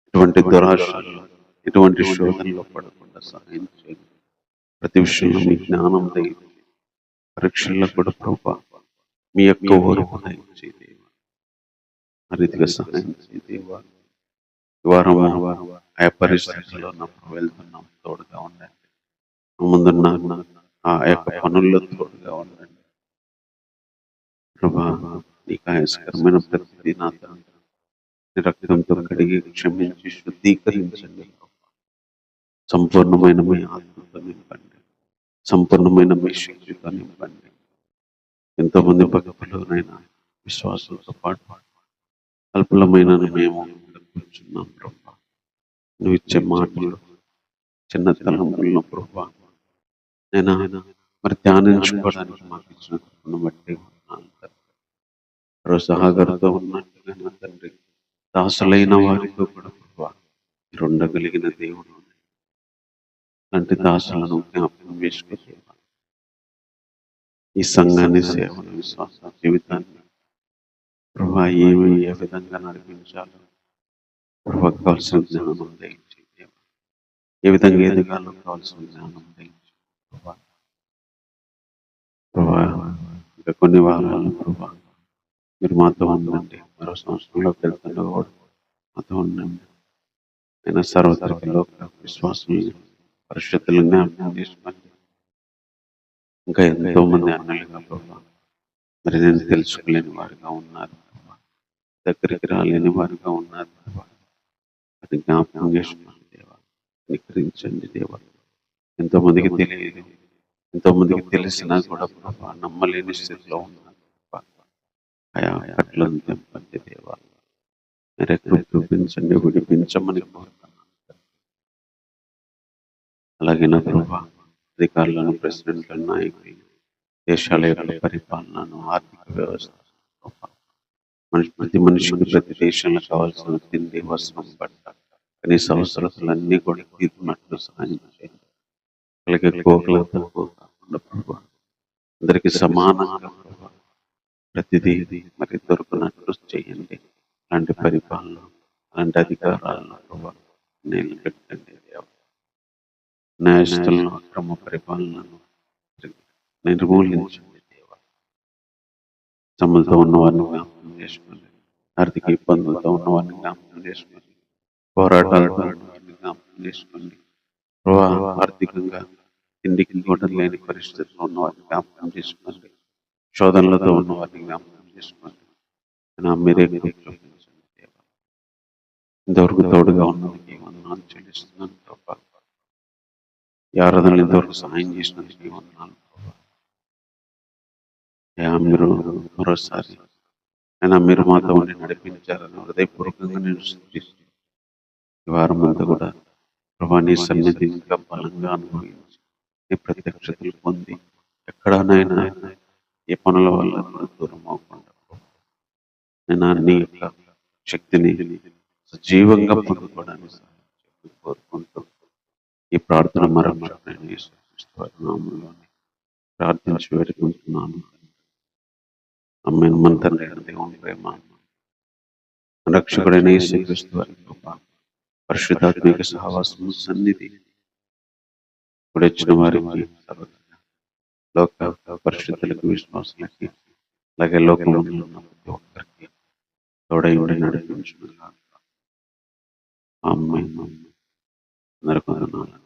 ఇటువంటి దురాశలు, ఇటువంటి శోధనలో పడకుండా సహాయం చేయండి. ప్రతి విషయంలో మీ జ్ఞానం దయచేయండి. పరీక్షల్లో కూడా ప్రభా మీ యొక్క ఓర్పు దయచేదేవా. ఆ రీతిగా సహాయం చేయదేవా. వారం ఆయా పరిస్థితుల్లో వెళ్తున్నాం, తోడుగా ఉండండి. ముందున్న ఆ యొక్క పనుల్లో తోడుగా ఉండండి ప్రభా. నీకు ఆయస్కరమైన ప్రతిదీ నా తండ్రి రక్తంతో కడిగి క్షమించి శుద్ధీకరించండి. సంపూర్ణమైన మీ ఆత్మతో నింపండి, సంపూర్ణమైన మీ శక్తితో నింపండి. ఎంతోమంది భక్తులనైనా విశ్వాసంతో పాటు అల్పులమైన మేము కూర్చున్నాం ప్రభా. నువ్వు ఇచ్చే మాటలు, చిన్న తలంపులను ప్రభా నేను మరి ధ్యానించుకోవడానికి మాకు ఇచ్చిన కృపను బట్టి రోజు సహాగరతో ఉన్నట్టుగా నా తండ్రి దాసులైన వారితో కూడా ప్రభా మీరు ఉండగలిగిన దేవుడు. అలాంటి దాసులను జ్ఞాపకం చేసుకోవాలి. ఈ సంఘాన్ని, సేవను, విశ్వాస జీవితాన్ని ప్రభా ఏ విధంగా నడిపించాలో ప్రభా కావాల్సిన జ్ఞానం దయచేయి దేవా. ఏ విధంగా ఎదగాలో కావాల్సిన జ్ఞానం దయచేయి ప్రభా. ప్రభా ఇంకా కొన్ని వారాలు ప్రభా మీరు మాతో ఉండండి. మరో సంవత్సరంలోకి వెళ్తున్నా కూడా మాతో ఉండండి. అయినా సర్వత్రిక లోక విశ్వాసం పరిస్థితులు జ్ఞాపకం చేసుకోండి. ఇంకా ఎంతో మంది అన్నలుగా ప్రభా మరి నేను తెలుసుకోలేని వారుగా ఉన్నారు ప్రభా. దగ్గరికి రాలేని వారుగా ఉన్నారు ప్రభా. అది జ్ఞాపకం చేసుకోండి దేవా. నిగ్రహించండి దేవా. ఎంతో మందికి తెలియదు, ఎంతో మందికి తెలిసినా కూడా ప్రభా నమ్మలేని స్థితిలో ఉన్నారు ప్రభా. ఆయా కట్లను తెంపండి దేవా. మీరు ఎక్కడ చూపించండి, విడిపించమని కోరుతున్నాను. అలాగే నా ప్రభా అధికారులను, ప్రెసిడెంట్లను, నాయకులను, దేశాల యొక్క పరిపాలనను, ఆర్థిక వ్యవస్థ ప్రతి మనిషికి ప్రతి దేశంలో కావాల్సిన తిండి, వస్త్రం, బట్ట కనీస అవసరతలన్నీ కూడా తీరున్నట్లు సహాయం చేయండి. అలాగే కోకలు తక్కువ కాకుండా ప్రభా అందరికీ సమానంగా ప్రభా ప్రతిదీ మరి దొరుకున్నట్లు చేయండి. అలాంటి పరిపాలన, అలాంటి అధికారాలను ప్రభా నిలబెట్టండి దేవా. న్యాయస్థులను, అక్రమ పరిపాలనను నిర్మూలించండి దేవా. శ్రమలతో ఉన్న వారిని జ్ఞాపకం చేసుకోండి. ఆర్థిక ఇబ్బందులతో ఉన్న వారిని జ్ఞాపకం చేసుకోండి. పోరాటాలతో ఉన్న వారిని జ్ఞాపకం చేసుకోండి. ప్రభా ఆర్థికంగా తిండికి కూడా లేని పరిస్థితుల్లో ఉన్న వారిని జ్ఞాపకం చేసుకోండి. శోధనలతో ఉన్న వారిని జ్ఞాపకం చేసుకోండి. మీరే చూపించండి దేవా. ఇంతవరకు తోడుగా ఉన్నందుకు వందనాలు చెల్లిస్తున్నాను ప్రభా. ఈ ఆరాధనలు ఇంతవరకు సహాయం చేసినందుకు వందనాలు ప్రభా. మీరు మరోసారి అయినా మీరు మాతో ఉండి నడిపించారని హృదయపూర్వకంగా నేను సూచిస్తున్నాను. ఈ వారం అంతా కూడా ప్రభా నీ సన్నిధి ఇంకా బలంగా అనుభవించి నీ ప్రత్యక్షతలు పొంది ఎక్కడనైనా ఏ పనుల వల్ల కూడా దూరం అవ్వకుండా నేను నీ యొక్క శక్తిని సజీవంగా పొందుకోవడానికి కోరుకుంటూ ఈ ప్రార్థన మరొక నామంలోనే ప్రార్థించి వేడుకుంటున్నాను. అమ్మాయి మన తండ్రి దేవుని ప్రేమ, రక్షకుడైన యేసుక్రీస్తు వారి కృప, పరిశుద్ధాత్మిక సహవాసము, సన్నిధి ఇప్పుడు వచ్చిన వారికి లోక పరిశుద్ధులకు, విశ్వాసులకి, అలాగే లోకంలో ఉన్న ప్రతి ఒక్కరికి తోడై ఉండి నడిపించును. ఆమేన్. అందరికీ వందనాలు.